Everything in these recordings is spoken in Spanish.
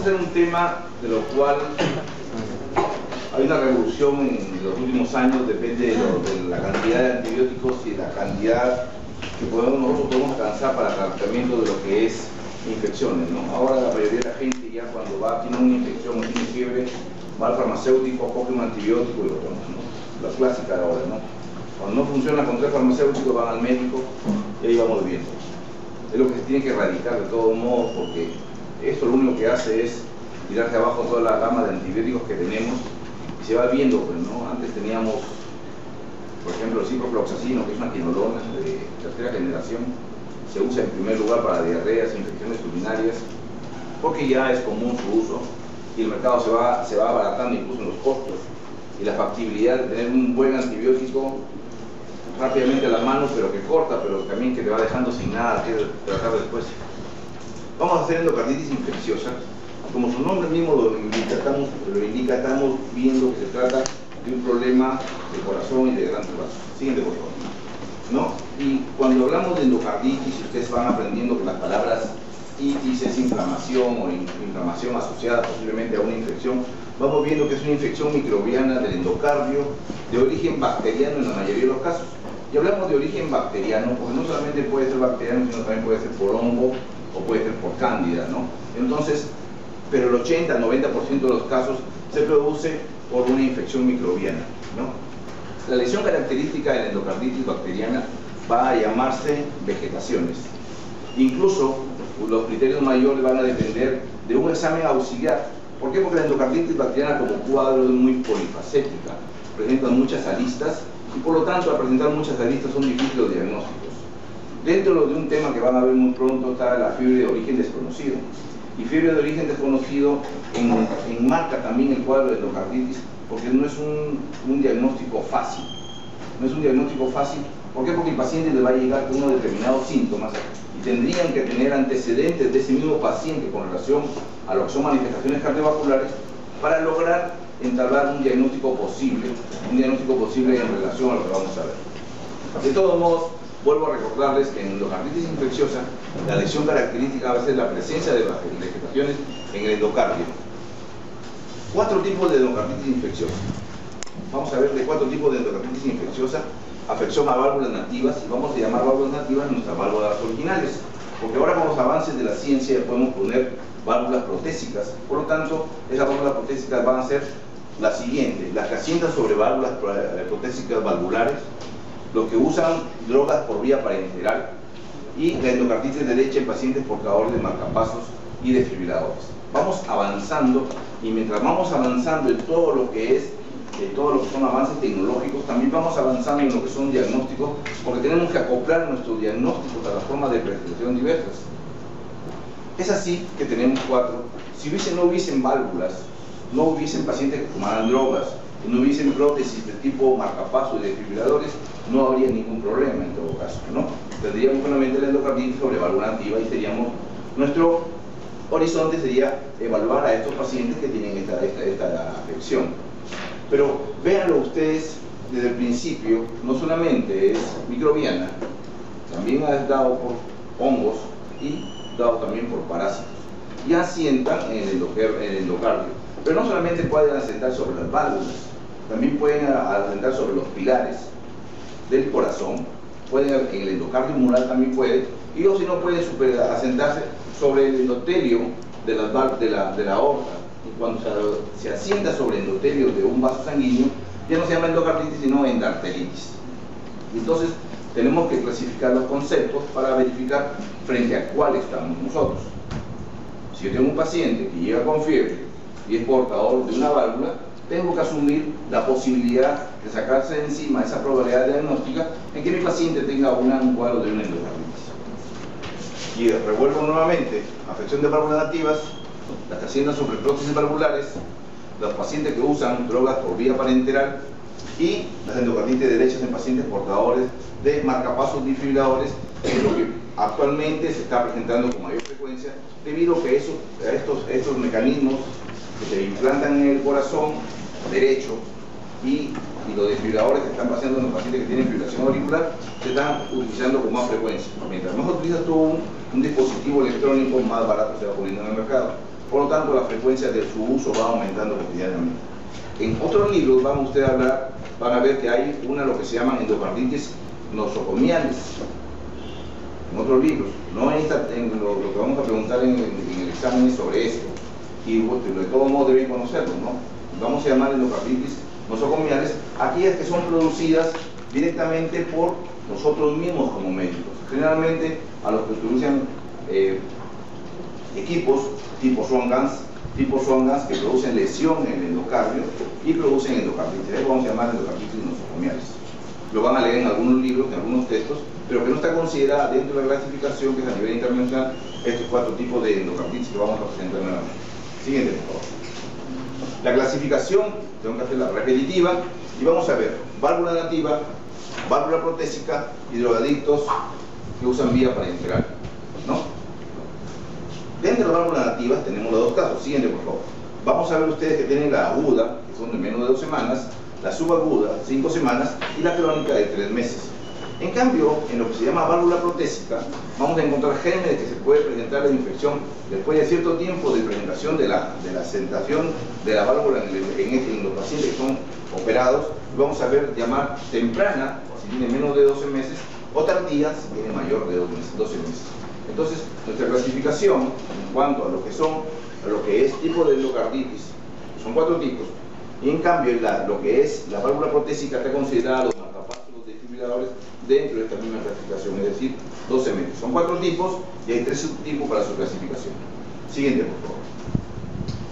a hacer un tema de lo cual hay una revolución en los últimos años, depende de la cantidad de antibióticos y la cantidad que nosotros podemos alcanzar para tratamiento de lo que es infecciones, ¿no? Ahora la mayoría de la gente ya cuando tiene una infección o tiene fiebre, va al farmacéutico, coge un antibiótico y lo toma, ¿no? La clásica de ahora, ¿no? Cuando no funciona con 3 farmacéuticos van al médico y ahí vamos viendo. Es lo que se tiene que erradicar de todos modos, porque esto lo único que hace es tirar de abajo toda la gama de antibióticos que tenemos y se va viendo, pues, ¿no? Antes teníamos, por ejemplo, el ciprofloxacino, que es una quinolona de tercera generación, se usa en primer lugar para diarreas, infecciones urinarias, porque ya es común su uso y el mercado se va abaratando incluso en los costos y la factibilidad de tener un buen antibiótico rápidamente a la mano, pero que corta, pero también que te va dejando sin nada que tratar después. Vamos a hacer endocarditis infecciosa. Como su nombre mismo lo indica, estamos viendo que se trata de un problema de corazón y de grandes vasos. Siguiente, por favor. ¿No? Y cuando hablamos de endocarditis, ustedes van aprendiendo que las palabras itis es inflamación o inflamación asociada posiblemente a una infección. Vamos viendo que es una infección microbiana del endocardio de origen bacteriano en la mayoría de los casos. Y hablamos de origen bacteriano porque no solamente puede ser bacteriano, sino también puede ser por hongo o puede ser por cándida, ¿no? Entonces, pero el 80-90% de los casos se produce por una infección microbiana, ¿no? La lesión característica de la endocarditis bacteriana va a llamarse vegetaciones. Incluso los criterios mayores van a depender de un examen auxiliar. ¿Por qué? Porque la endocarditis bacteriana como cuadro es muy polifacética, presenta muchas aristas y por lo tanto al presentar muchas aristas son difíciles los diagnósticos. Dentro de un tema que van a ver muy pronto está la fiebre de origen desconocido. Y fiebre de origen desconocido enmarca también el cuadro de endocarditis porque no es un diagnóstico fácil. No es un diagnóstico fácil. ¿Por qué? Porque el paciente le va a llegar con unos determinados síntomas y tendrían que tener antecedentes de ese mismo paciente con relación a lo que son manifestaciones cardiovasculares para lograr entablar un diagnóstico posible en relación a lo que vamos a ver. De todos modos, vuelvo a recordarles que en endocarditis infecciosa la lesión característica va a ser la presencia de vegetaciones en el endocardio. 4 tipos de endocarditis infecciosa. Vamos a ver de 4 tipos de endocarditis infecciosa. Afección a válvulas nativas, y vamos a llamar válvulas nativas nuestras válvulas originales, porque ahora con los avances de la ciencia podemos poner válvulas protésicas. Por lo tanto, esas válvulas protésicas van a ser las siguientes: las que asientan sobre válvulas protésicas valvulares, los que usan drogas por vía parenteral y la endocarditis derecha en pacientes portadores de marcapasos y desfibriladores. Vamos avanzando y mientras vamos avanzando en todo lo que son avances tecnológicos, también vamos avanzando en lo que son diagnósticos, porque tenemos que acoplar nuestros diagnósticos a las formas de prescripción diversas. Es así que tenemos 4. Si no hubiesen válvulas, no hubiesen pacientes que tomaran drogas, no hubiesen prótesis de tipo marcapaso y desfibriladores, no habría ningún problema en todo caso, ¿no? Tendríamos solamente la endocarditis sobre válvula nativa y nuestro horizonte sería evaluar a estos pacientes que tienen esta afección. Pero véanlo ustedes desde el principio, no solamente es microbiana, también ha dado por hongos y dado también por parásitos. Y asientan en el endocardio. Pero no solamente pueden asentar sobre las válvulas, también pueden asentar sobre los pilares del corazón, en el endocardio mural también puede, y o si no pueden asentarse sobre el endotelio de la aorta. Y cuando se asienta sobre el endotelio de un vaso sanguíneo, ya no se llama endocarditis sino endarteritis. Entonces tenemos que clasificar los conceptos para verificar frente a cuál estamos nosotros. Si yo tengo un paciente que llega con fiebre y es portador de una válvula, tengo que asumir la posibilidad de sacarse de encima esa probabilidad diagnóstica en que mi paciente tenga un cuadro de una endocarditis. Y revuelvo nuevamente: afección de válvulas nativas, las que asientan sobre prótesis valvulares, los pacientes que usan drogas por vía parenteral y las endocarditis derechas en pacientes portadores de marcapasos desfibriladores, que es lo que actualmente se está presentando con mayor frecuencia debido a que estos mecanismos que se implantan en el corazón derecho y los desfibriladores que están paseando en los pacientes que tienen fibrilación auricular se están utilizando con más frecuencia. Mientras más utilizas tú un dispositivo electrónico, más barato se va poniendo en el mercado. por lo tanto la frecuencia de su uso va aumentando cotidianamente. En otros libros van a ver que hay lo que se llaman endocarditis nosocomiales. En otros libros, no en lo que vamos a preguntar en el examen es sobre esto, y de todos modos deben conocerlo, ¿no? Vamos a llamar endocarditis nosocomiales aquellas que son producidas directamente por nosotros mismos como médicos. Generalmente a los que utilizan equipos tipo Swan-Ganz que producen lesión en el endocardio y producen endocarditis. Eso vamos a llamar endocarditis nosocomiales. Lo van a leer en algunos libros, en algunos textos, pero que no está considerada dentro de la clasificación que es a nivel internacional estos 4 tipos de endocarditis que vamos a presentar nuevamente. Siguiente, por favor. La clasificación, tengo que hacerla repetitiva, y vamos a ver válvula nativa, válvula protésica y drogadictos que usan vía parenteral, ¿no? Dentro de las válvulas nativas tenemos los 2 casos. Siguiente, por favor. Vamos a ver ustedes que tienen la aguda, que son de menos de 2 semanas, la subaguda, 5 semanas, y la crónica de 3 meses. En cambio, en lo que se llama válvula protésica, vamos a encontrar gérmenes que se puede presentar la infección después de cierto tiempo de presentación de la asentación de la válvula en los pacientes que son operados. Vamos a ver llamar temprana, si tiene menos de 12 meses, o tardía, si tiene mayor de 12 meses. Entonces, nuestra clasificación en cuanto a lo que es tipo de endocarditis, son 4 tipos, y en cambio lo que es la válvula protésica está considerada los marcapasos, los desfibriladores dentro de esta misma clasificación, es decir, 12 meses. Son 4 tipos y hay 3 subtipos para su clasificación. Siguiente, por favor.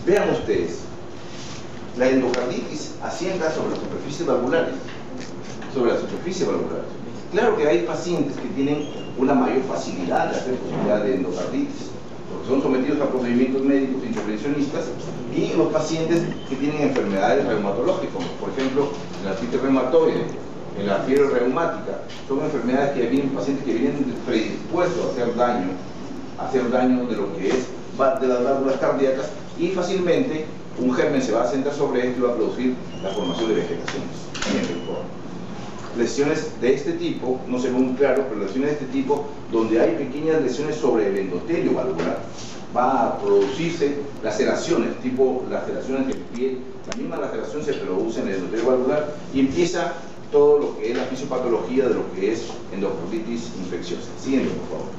Vean ustedes, la endocarditis asienta sobre las superficies valvulares. Claro que hay pacientes que tienen una mayor facilidad de hacer posibilidad de endocarditis, porque son sometidos a procedimientos médicos intervencionistas, y los pacientes que tienen enfermedades reumatológicas, por ejemplo, la artritis reumatoide, en la fiebre reumática, son enfermedades que vienen, pacientes que vienen predispuestos a hacer daño de lo que es de las válvulas cardíacas, y fácilmente un germen se va a sentar sobre esto y va a producir la formación de vegetaciones en el cuerpo. Lesiones de este tipo, no se ve muy claro, pero lesiones de este tipo, donde hay pequeñas lesiones sobre el endotelio valvular, va a producirse laceraciones, tipo laceraciones del pie. La misma laceración se produce en el endotelio valvular y empieza todo lo que es la fisiopatología de lo que es endocarditis infecciosa. Siguiente, por favor.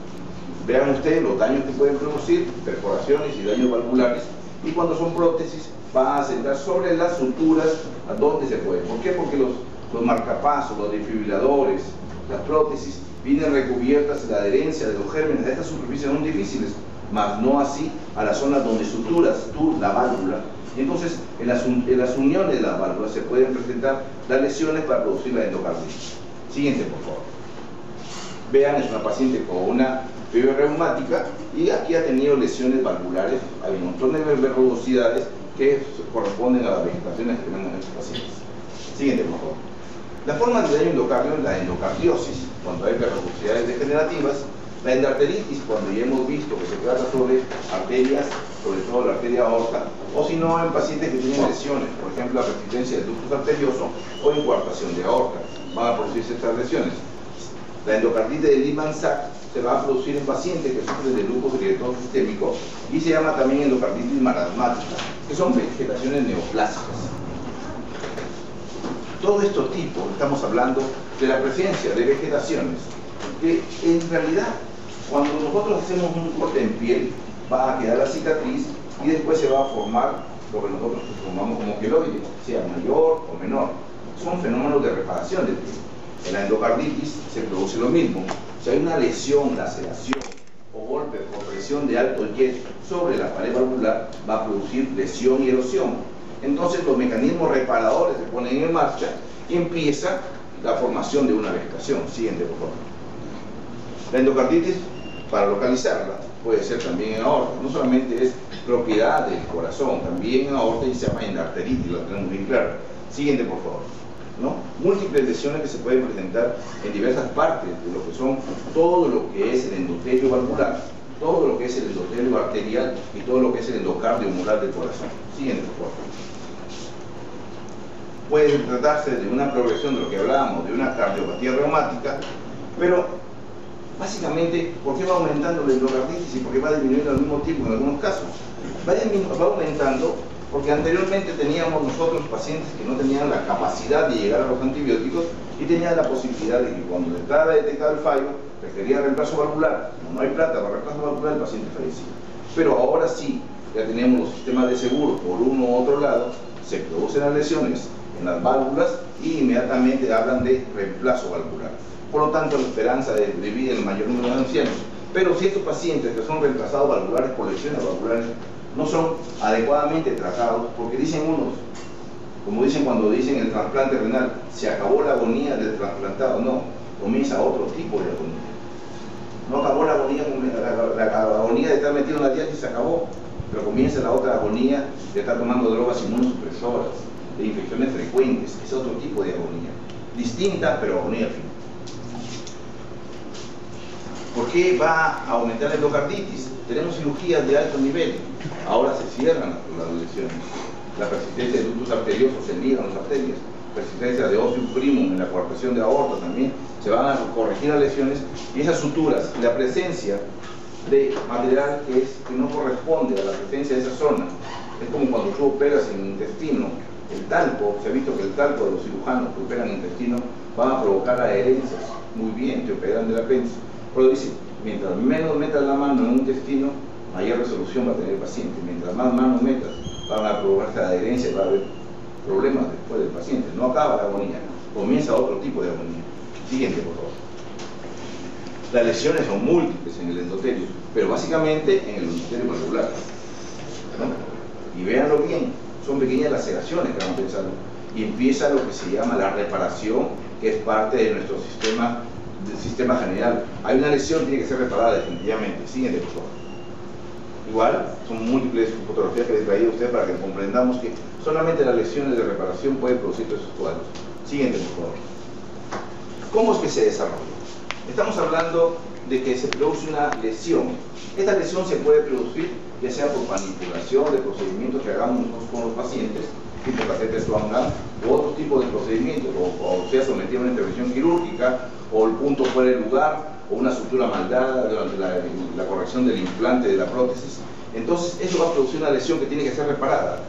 Vean ustedes los daños que pueden producir, perforaciones y daños valvulares, y cuando son prótesis va a sentar sobre las suturas a donde se puede. ¿Por qué? Porque los marcapasos, los desfibriladores, las prótesis vienen recubiertas de la adherencia de los gérmenes. Estas superficies son difíciles, mas no así a las zonas donde suturas la válvula. Y entonces en las uniones de las válvulas se pueden presentar las lesiones para producir la endocarditis. Siguiente, por favor. Vean, es una paciente con una fiebre reumática y aquí ha tenido lesiones valvulares. Hay un montón de verrugosidades que corresponden a las vegetaciones que tenemos en estos pacientes. Siguiente, por favor. La forma de daño endocardio es la endocardiosis, cuando hay verrugosidades degenerativas. La endarteritis, cuando ya hemos visto que se trata sobre arterias, sobre todo la arteria aorta, o si no en pacientes que tienen lesiones, por ejemplo la resistencia del ductus arterioso o incoartación de aorta, van a producirse estas lesiones. La endocarditis de Lehmann-Sachs se va a producir en pacientes que sufren de lupus eritematoso sistémico y se llama también endocarditis marasmática, que son vegetaciones neoplásicas. Todo estos tipos, estamos hablando de la presencia de vegetaciones que en realidad cuando nosotros hacemos un corte en piel va a quedar la cicatriz y después se va a formar lo que nosotros formamos como queloide, sea mayor o menor. Son fenómenos de reparación del piel. En la endocarditis se produce lo mismo. Si hay una lesión, laceración o golpe por presión de alto jet sobre la pared valvular, va a producir lesión y erosión. Entonces los mecanismos reparadores se ponen en marcha y empieza la formación de una vegetación. Siguiente, por favor. La endocarditis, para localizarla, puede ser también en aorta. No solamente es propiedad del corazón, también en aorta, y se llama endarteritis, lo tenemos bien claro. Siguiente, por favor. ¿No? Múltiples lesiones que se pueden presentar en diversas partes de lo que son todo lo que es el endotelio valvular, todo lo que es el endotelio arterial y todo lo que es el endocardio mural del corazón. Siguiente, por favor. Puede tratarse de una progresión de lo que hablábamos, de una cardiopatía reumática, pero Básicamente, ¿por qué va aumentando la endocarditis y por qué va disminuyendo al mismo tiempo en algunos casos? Va aumentando porque anteriormente teníamos nosotros pacientes que no tenían la capacidad de llegar a los antibióticos y tenían la posibilidad de que cuando estaba detectado el fallo, requería reemplazo valvular. Como no hay plata para reemplazo valvular, el paciente fallecía. Pero ahora sí, ya tenemos los sistemas de seguro por uno u otro lado, se producen las lesiones en las válvulas y inmediatamente hablan de reemplazo valvular. Por lo tanto, la esperanza de vida en el mayor número de ancianos. Pero si estos pacientes que son reemplazados valvulares por lesiones valvulares no son adecuadamente tratados, porque dicen unos, como dicen cuando dicen el trasplante renal, se acabó la agonía del trasplantado. No, comienza otro tipo de agonía. No acabó la agonía, la agonía de estar metido en la diálisis se acabó, pero comienza la otra agonía de estar tomando drogas inmunosupresoras, de infecciones frecuentes. Es otro tipo de agonía, distinta pero agonía al fin. ¿Por qué va a aumentar la endocarditis? Tenemos cirugías de alto nivel, ahora se cierran las lesiones. La persistencia de ductos arteriosos se ligan las arterias, persistencia de ostium primum en la coartación de aorta también, se van a corregir las lesiones y esas suturas, la presencia de material que no corresponde a la presencia de esa zona. Es como cuando tú operas en intestino, el talco, se ha visto que el talco de los cirujanos que operan intestino van a provocar adherencias. Muy bien, te operan del apéndice. Pero dice, mientras menos metas la mano en un intestino, mayor resolución va a tener el paciente. Mientras más manos metas, van a provocarse adherencias, va a haber problemas después del paciente. No acaba la agonía, comienza otro tipo de agonía. Siguiente, por favor. Las lesiones son múltiples en el endotelio, pero básicamente en el endotelio valvular, ¿no? Y véanlo bien, son pequeñas laceraciones que van pensando. Y empieza lo que se llama la reparación, que es parte de nuestro sistema, del sistema general. Hay una lesión, tiene que ser reparada definitivamente. Siguiente, por favor. Igual, son múltiples fotografías que les he traído a ustedes para que comprendamos que solamente las lesiones de reparación pueden producir esos cuadros. Siguiente, por favor. ¿Cómo es que se desarrolla? Estamos hablando de que se produce una lesión. Esta lesión se puede producir ya sea por manipulación de procedimientos que hagamos nosotros con los pacientes, tipo catéter Swan-Ganz, u otro tipo de procedimientos, o sea sometido a una intervención quirúrgica, o el punto fuera de lugar, o una sutura mal dada durante la corrección del implante de la prótesis. Entonces eso va a producir una lesión que tiene que ser reparada.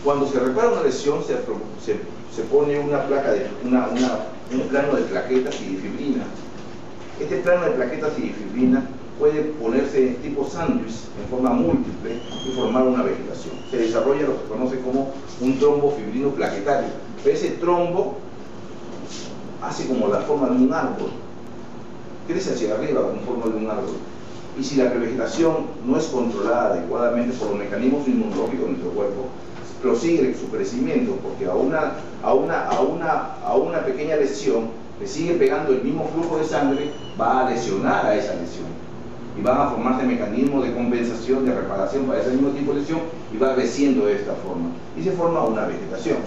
Cuando se repara una lesión se pone una placa un plano de plaquetas y de fibrina. Este plano de plaquetas y de fibrina puede ponerse tipo sándwich en forma múltiple y formar una vegetación. Se desarrolla lo que se conoce como un trombo fibrino plaquetario. Pero ese trombo hace como la forma de un árbol, crece hacia arriba con forma de un árbol. Y si la revegetación no es controlada adecuadamente por los mecanismos inmunológicos de nuestro cuerpo, prosigue su crecimiento, porque a una pequeña lesión le sigue pegando el mismo flujo de sangre, va a lesionar a esa lesión. Y van a formarse mecanismos de compensación, de reparación para ese mismo tipo de lesión, y va creciendo de esta forma. Y se forma una vegetación.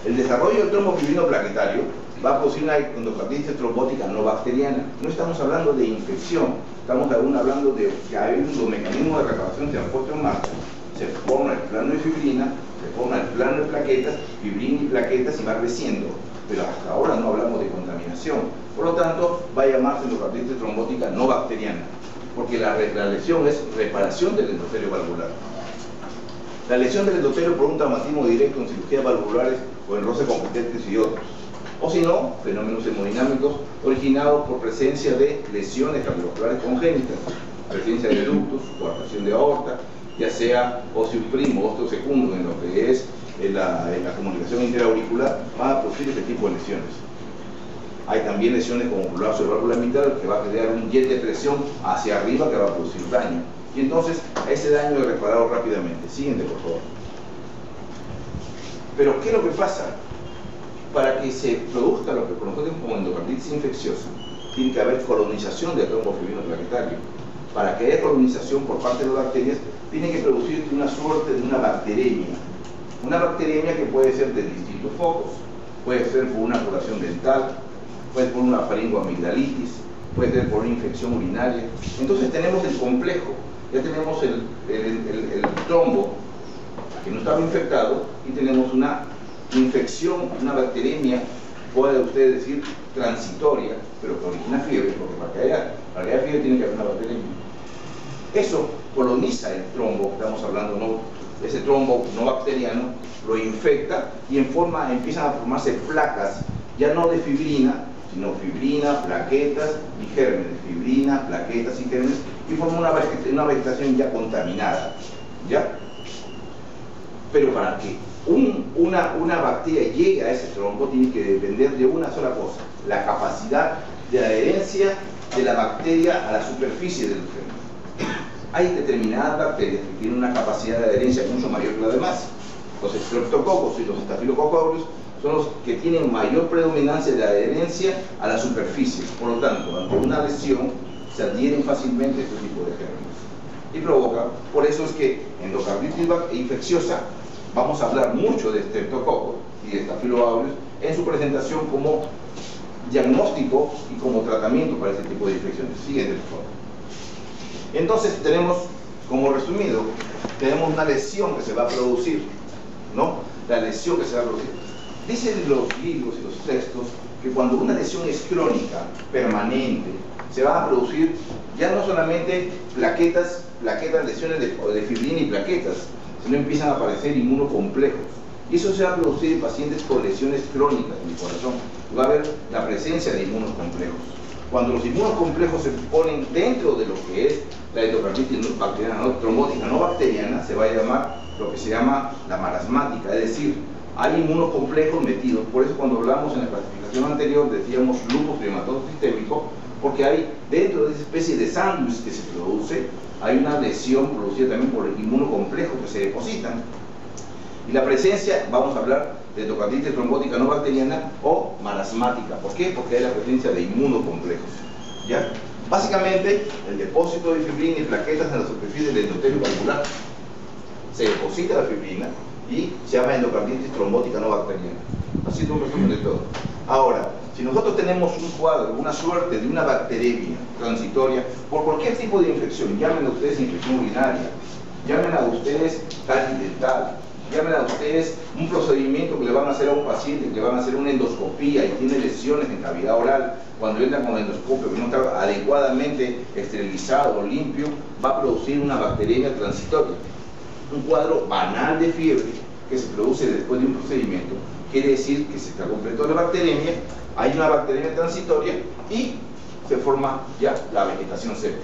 El desarrollo del trombo fibrino plaquetario va a producir una endocarditis trombótica no bacteriana. No estamos hablando de infección, estamos aún hablando de que hay un mecanismo de reparación que se han puesto en marcha. Se forma el plano de fibrina, se forma el plano de plaquetas, fibrina y plaquetas, y va creciendo. Pero hasta ahora no hablamos de contaminación. Por lo tanto, va a llamarse endocarditis trombótica no bacteriana, porque la lesión es reparación del endotelio valvular. La lesión del endotelio por un traumatismo directo en cirugías valvulares o en roce competentes y otros. O si no, fenómenos hemodinámicos originados por presencia de lesiones cardiovasculares congénitas, presencia de ductos, coartación de aorta, ya sea óseo primo, óseo secundo, en lo que es la comunicación interauricular, van a producir este tipo de lesiones. Hay también lesiones como colapso de válvula mitral, que va a crear un jet de presión hacia arriba que va a producir daño. Y entonces, ese daño es reparado rápidamente. Siguiente, por favor. Pero, ¿qué es lo que pasa? Para que se produzca lo que conocemos como endocarditis infecciosa, tiene que haber colonización del trombo fibrino plaquetario. Para que haya colonización por parte de las bacterias, tiene que producirse una suerte de una bacteremia. Una bacteremia que puede ser de distintos focos. Puede ser por una curación dental, puede ser por una faringoamigdalitis, puede ser por una infección urinaria. Entonces tenemos el complejo, ya tenemos el trombo que no estaba infectado y tenemos una infección, una bacteremia, puede usted decir, transitoria, pero que origina fiebre, porque para que haya fiebre tiene que haber una bacteria. Eso coloniza el trombo, estamos hablando, ¿no? Ese trombo no bacteriano lo infecta y empiezan a formarse placas, ya no de fibrina, sino fibrina, plaquetas y gérmenes, fibrina, plaquetas y gérmenes, y forma una vegetación ya contaminada, ¿ya? Pero para que una bacteria llegue a ese tronco tiene que depender de una sola cosa: la capacidad de adherencia de la bacteria a la superficie del germen. Hay determinadas bacterias que tienen una capacidad de adherencia mucho mayor que las demás. Los streptococos y los staphylococcus aureus son los que tienen mayor predominancia de adherencia a la superficie. Por lo tanto, ante una lesión se adhieren fácilmente a este tipo de gérmenes y provoca. Por eso es que endocarditis infecciosa, vamos a hablar mucho de streptococos y de staphylococcus aureus en su presentación como diagnóstico y como tratamiento para este tipo de infecciones. Siguiente, por favor. Entonces tenemos, como resumido, tenemos una lesión que se va a producir, ¿no? La lesión que se va a producir. Dicen los libros y los textos que cuando una lesión es crónica, permanente, se van a producir ya no solamente plaquetas, lesiones de fibrina y plaquetas, sino empiezan a aparecer inmunocomplejos. Y eso se va a producir en pacientes con lesiones crónicas en el corazón. Va a haber la presencia de inmunocomplejos. Cuando los inmunocomplejos se ponen dentro de lo que es la endocarditis bacteriana, ¿no? Trombótica no bacteriana, se va a llamar lo que se llama la marasmática, es decir, hay inmunocomplejos metidos. Por eso cuando hablamos en la clasificación anterior decíamos lupus eritematoso sistémico, porque hay dentro de esa especie de sándwich que se produce, hay una lesión producida también por inmunocomplejos que se depositan. Y la presencia, vamos a hablar de endocarditis trombótica no bacteriana o marasmática. ¿Por qué? Porque hay la presencia de inmunocomplejos, ¿ya? Básicamente, el depósito de fibrina y plaquetas en la superficie del endotelio valvular. Se deposita la fibrina y se llama endocarditis trombótica no bacteriana. Así es un resumen de todo. Ahora, si nosotros tenemos un cuadro, una suerte de una bacteremia transitoria por cualquier tipo de infección, llamen a ustedes infección urinaria, llamen a ustedes caries dental, llamen a ustedes un procedimiento que le van a hacer a un paciente, que le van a hacer una endoscopía y tiene lesiones en cavidad oral, cuando entra con endoscopio que no está adecuadamente esterilizado o limpio, va a producir una bacteremia transitoria. Un cuadro banal de fiebre que se produce después de un procedimiento quiere decir que se está completó la bacteremia, hay una bacteremia transitoria y se forma ya la vegetación séptica.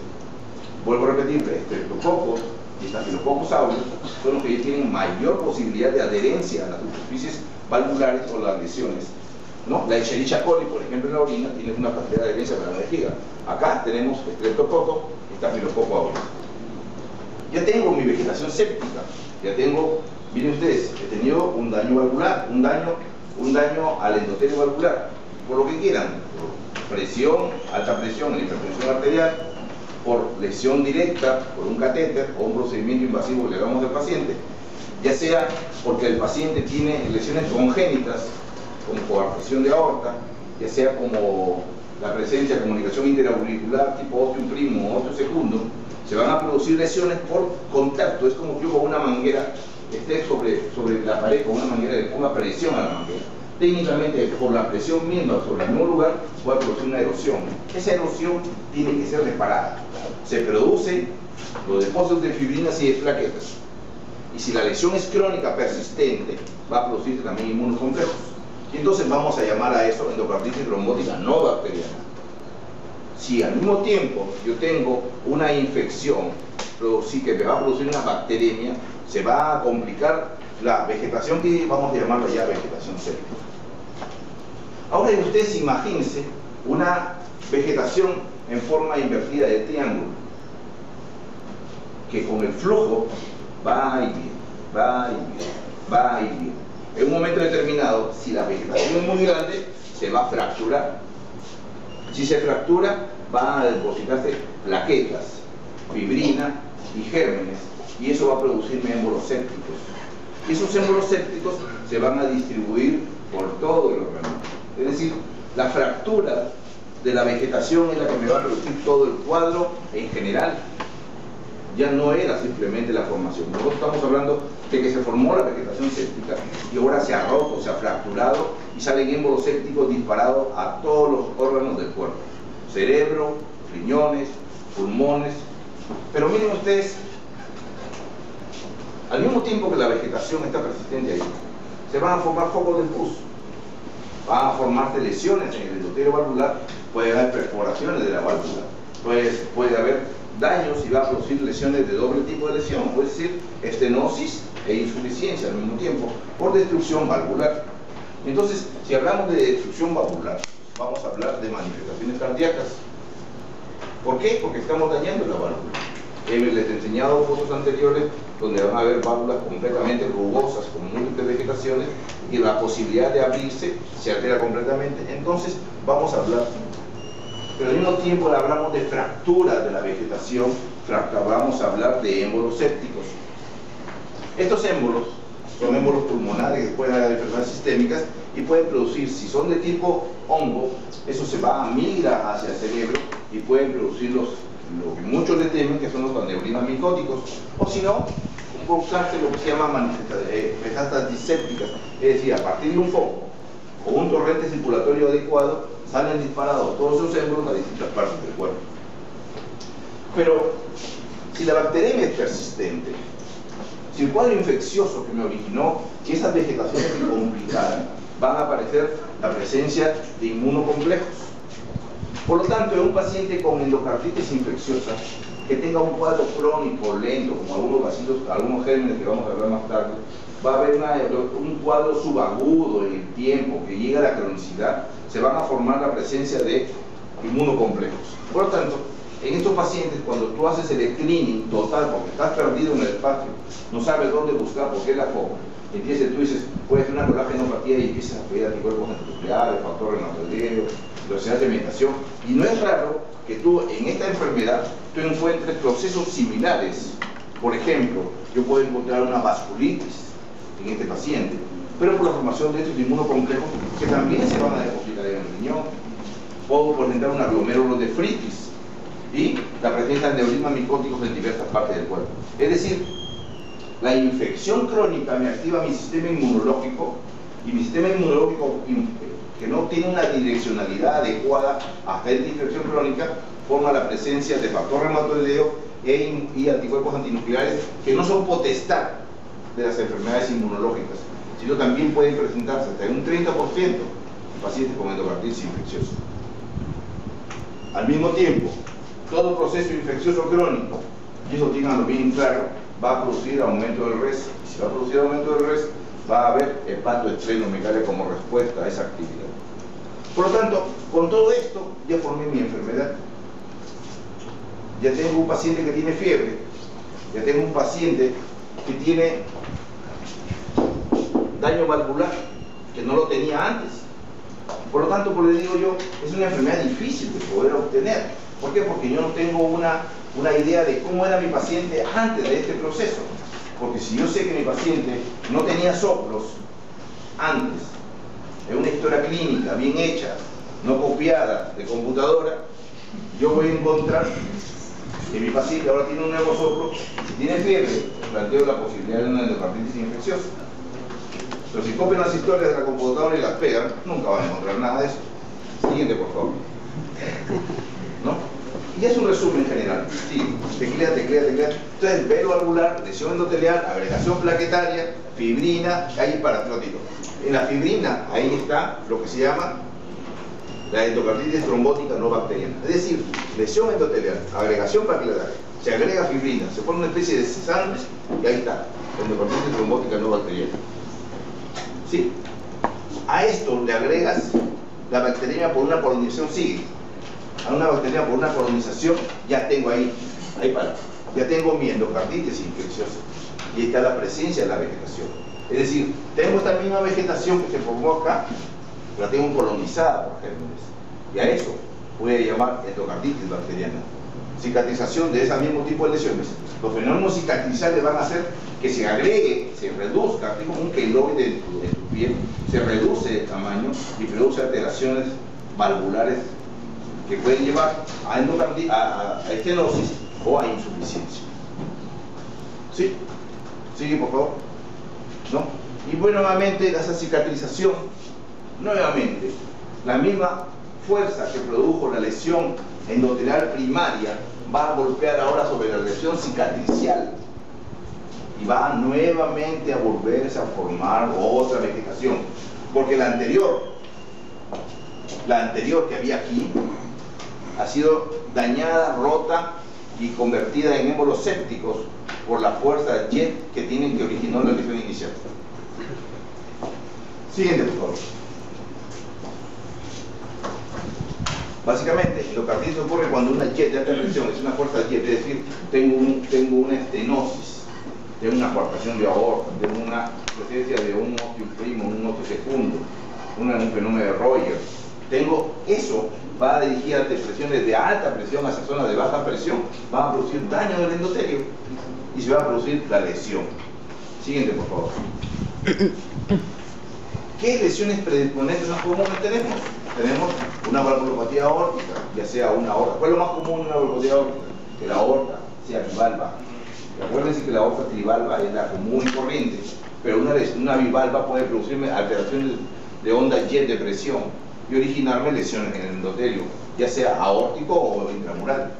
Vuelvo a repetir, streptococos y staphylococcus aureus son los que tienen mayor posibilidad de adherencia a las superficies valvulares o las lesiones, ¿no? La Escherichia coli, por ejemplo, en la orina tiene una capacidad de adherencia para la vejiga. Acá tenemos streptococcus y staphylococcus aureus. Ya tengo mi vegetación séptica, ya tengo, miren ustedes, he tenido un daño valvular, un daño al endotelio valvular, por lo que quieran, por presión, alta presión, hipertensión arterial, por lesión directa, por un catéter o un procedimiento invasivo que le damos al paciente, ya sea porque el paciente tiene lesiones congénitas, como coartación de aorta, ya sea como la presencia de comunicación interauricular tipo ostium primo o ostium secundo, se van a producir lesiones por contacto. Es como que yo con una manguera esté sobre la pared con una manguera y le ponga presión a la manguera. Técnicamente, por la presión misma sobre el mismo lugar, puede producir una erosión. Esa erosión tiene que ser reparada. Se producen los depósitos de fibrinas y de plaquetas. Y si la lesión es crónica, persistente, va a producirse también inmunocomplejos. Y entonces vamos a llamar a eso endocarditis trombótica no bacteriana. Si al mismo tiempo yo tengo una infección que me va a producir una bacteremia, se va a complicar la vegetación que vamos a llamarlo ya vegetación séptica. Ahora ustedes imagínense una vegetación en forma invertida de triángulo, que con el flujo va y viene, va y viene, va y viene. En un momento determinado, si la vegetación es muy grande, se va a fracturar. Si se fractura, van a depositarse plaquetas, fibrina y gérmenes, y eso va a producir émbolos sépticos. Y esos émbolos sépticos se van a distribuir por todo el organismo. Es decir, la fractura de la vegetación es la que me va a producir todo el cuadro en general. ya no era simplemente la formación. Nosotros estamos hablando de que se formó la vegetación séptica y ahora se ha roto, se ha fracturado y salen émbolos sépticos disparados a todos los órganos del cuerpo: cerebro, riñones, pulmones. Pero miren ustedes, al mismo tiempo que la vegetación está persistente ahí, se van a formar focos de pus, van a formarse lesiones en el endotelio valvular, puede haber perforaciones de la válvula, puede haber daños y va a producir lesiones de doble tipo de lesión, es decir, estenosis e insuficiencia al mismo tiempo por destrucción valvular. Entonces, si hablamos de destrucción valvular, vamos a hablar de manifestaciones cardíacas. ¿Por qué? Porque estamos dañando la válvula. Les he enseñado fotos anteriores donde van a ver válvulas completamente rugosas con múltiples vegetaciones y la posibilidad de abrirse se altera completamente. Entonces vamos a hablar, pero al mismo tiempo hablamos de fracturas de la vegetación, vamos a hablar de émbolos sépticos. Estos émbolos son émbolos pulmonares que pueden haber enfermedades sistémicas y pueden producir, si son de tipo hongo, eso se va a migrar hacia el cerebro y pueden producir lo que muchos le temen, que son los aneurismas micóticos, o si no, causarse lo que se llama metástasis sépticas, es decir, a partir de un foco o un torrente circulatorio adecuado, salen disparados todos esos émbolos a distintas partes del cuerpo. Pero si la bacteria es persistente, si el cuadro infeccioso que me originó que esas vegetaciones se complicaran, van a aparecer la presencia de inmunocomplejos. Por lo tanto, en un paciente con endocarditis infecciosa que tenga un cuadro crónico lento, como algunos vacilos, algunos gérmenes que vamos a hablar más tarde, va a haber un cuadro subagudo en el tiempo que llega a la cronicidad, se van a formar la presencia de inmunocomplejos. Por lo tanto, en estos pacientes, cuando tú haces el screening total, porque estás perdido en el espacio, no sabes dónde buscar, porque es la foco, entonces tú dices, puede ser una colágenopatía y empiezas a pedir anticuerpos antinucleares, factor reumatoideo, velocidad de alimentación, y no es raro que tú en esta enfermedad tú encuentres procesos similares. Por ejemplo, yo puedo encontrar una vasculitis en este paciente, pero por la formación de estos inmunocomplejos que también se van a depositar en el riñón. Puedo presentar una glomerulonefritis y la presencia de aneurismas micóticos en diversas partes del cuerpo. Es decir, la infección crónica me activa mi sistema inmunológico, y mi sistema inmunológico que no tiene una direccionalidad adecuada hasta esta infección crónica forma la presencia de factor reumatoideo y anticuerpos antinucleares que no son potestad de las enfermedades inmunológicas, sino también pueden presentarse hasta en un 30% en pacientes con endocarditis infecciosa. Al mismo tiempo, todo proceso infeccioso crónico, y eso tenganlo bien claro, va a producir aumento del RES. Y si va a producir aumento del RES, va a haber hepatoestrenomegalia como respuesta a esa actividad. Por lo tanto, con todo esto, ya formé mi enfermedad. Ya tengo un paciente que tiene fiebre, ya tengo un paciente que tiene daño valvular, que no lo tenía antes. Por lo tanto, como le digo yo, es una enfermedad difícil de poder obtener. ¿Por qué? Porque yo no tengo una idea de cómo era mi paciente antes de este proceso. Porque si yo sé que mi paciente no tenía soplos antes, en una historia clínica bien hecha, no copiada de computadora, yo voy a encontrar que mi paciente ahora tiene un nuevo soplo, si tiene fiebre, planteo la posibilidad de una endocarditis infecciosa. Pero si copian las historias de la computadora y las pegan, nunca van a encontrar nada de eso. Siguiente, por favor. ¿No? Y es un resumen general. Sí, teclea. Entonces, velo valvular, lesión endotelial, agregación plaquetaria, fibrina, ahí paratrótico. En la fibrina, ahí está lo que se llama la endocarditis trombótica no bacteriana. Es decir, lesión endotelial, agregación plaquetaria, se agrega fibrina, se pone una especie de cesantes y ahí está, endocarditis trombótica no bacteriana. ¿Sí? A esto le agregas la bacteriemia por una colonización cíclica. A una bacteria por una colonización, ya tengo ahí ya tengo mi endocarditis infecciosa. Y ahí está la presencia de la vegetación. Es decir, tengo esta misma vegetación que se formó acá, la tengo colonizada por gérmenes. Y a eso puede llamar endocarditis bacteriana. Cicatrización de ese mismo tipo de lesiones. Los fenómenos cicatrizales van a hacer que se agregue, se reduzca, así como un queloide en tu piel, se reduce de tamaño y produce alteraciones valvulares que pueden llevar a estenosis o a insuficiencia. ¿Sí? Sigue, por favor. ¿No? Y pues nuevamente esa cicatrización, nuevamente, la misma fuerza que produjo la lesión endotelial primaria va a golpear ahora sobre la lesión cicatricial y va nuevamente a volverse a formar otra vegetación, porque la anterior que había aquí ha sido dañada, rota y convertida en émbolos sépticos por la fuerza de jet que tienen que originó la lesión inicial. Siguiente, por favor. Básicamente, endocarditis ocurre cuando una jet de alta presión es una fuerza jet, es decir, tengo una estenosis, tengo una coartación de aorta, tengo una presencia de un óseo primo, un óseo segundo, un fenómeno de Rogers. Eso va a dirigir a depresiones de alta presión hacia zonas de baja presión, va a producir daño del endotelio y se va a producir la lesión. Siguiente, por favor. ¿Qué lesiones predisponentes más comunes tenemos? Tenemos una valvulopatía aórtica, ya sea una aorta. ¿Cuál es lo más común en una valvulopatía aórtica? Que la aorta sea bivalva. Y acuérdense que la aorta trivalva es la común y corriente, pero una bivalva puede producirme alteraciones de onda jet de presión y originarme lesiones en el endotelio, ya sea aórtico o intramural.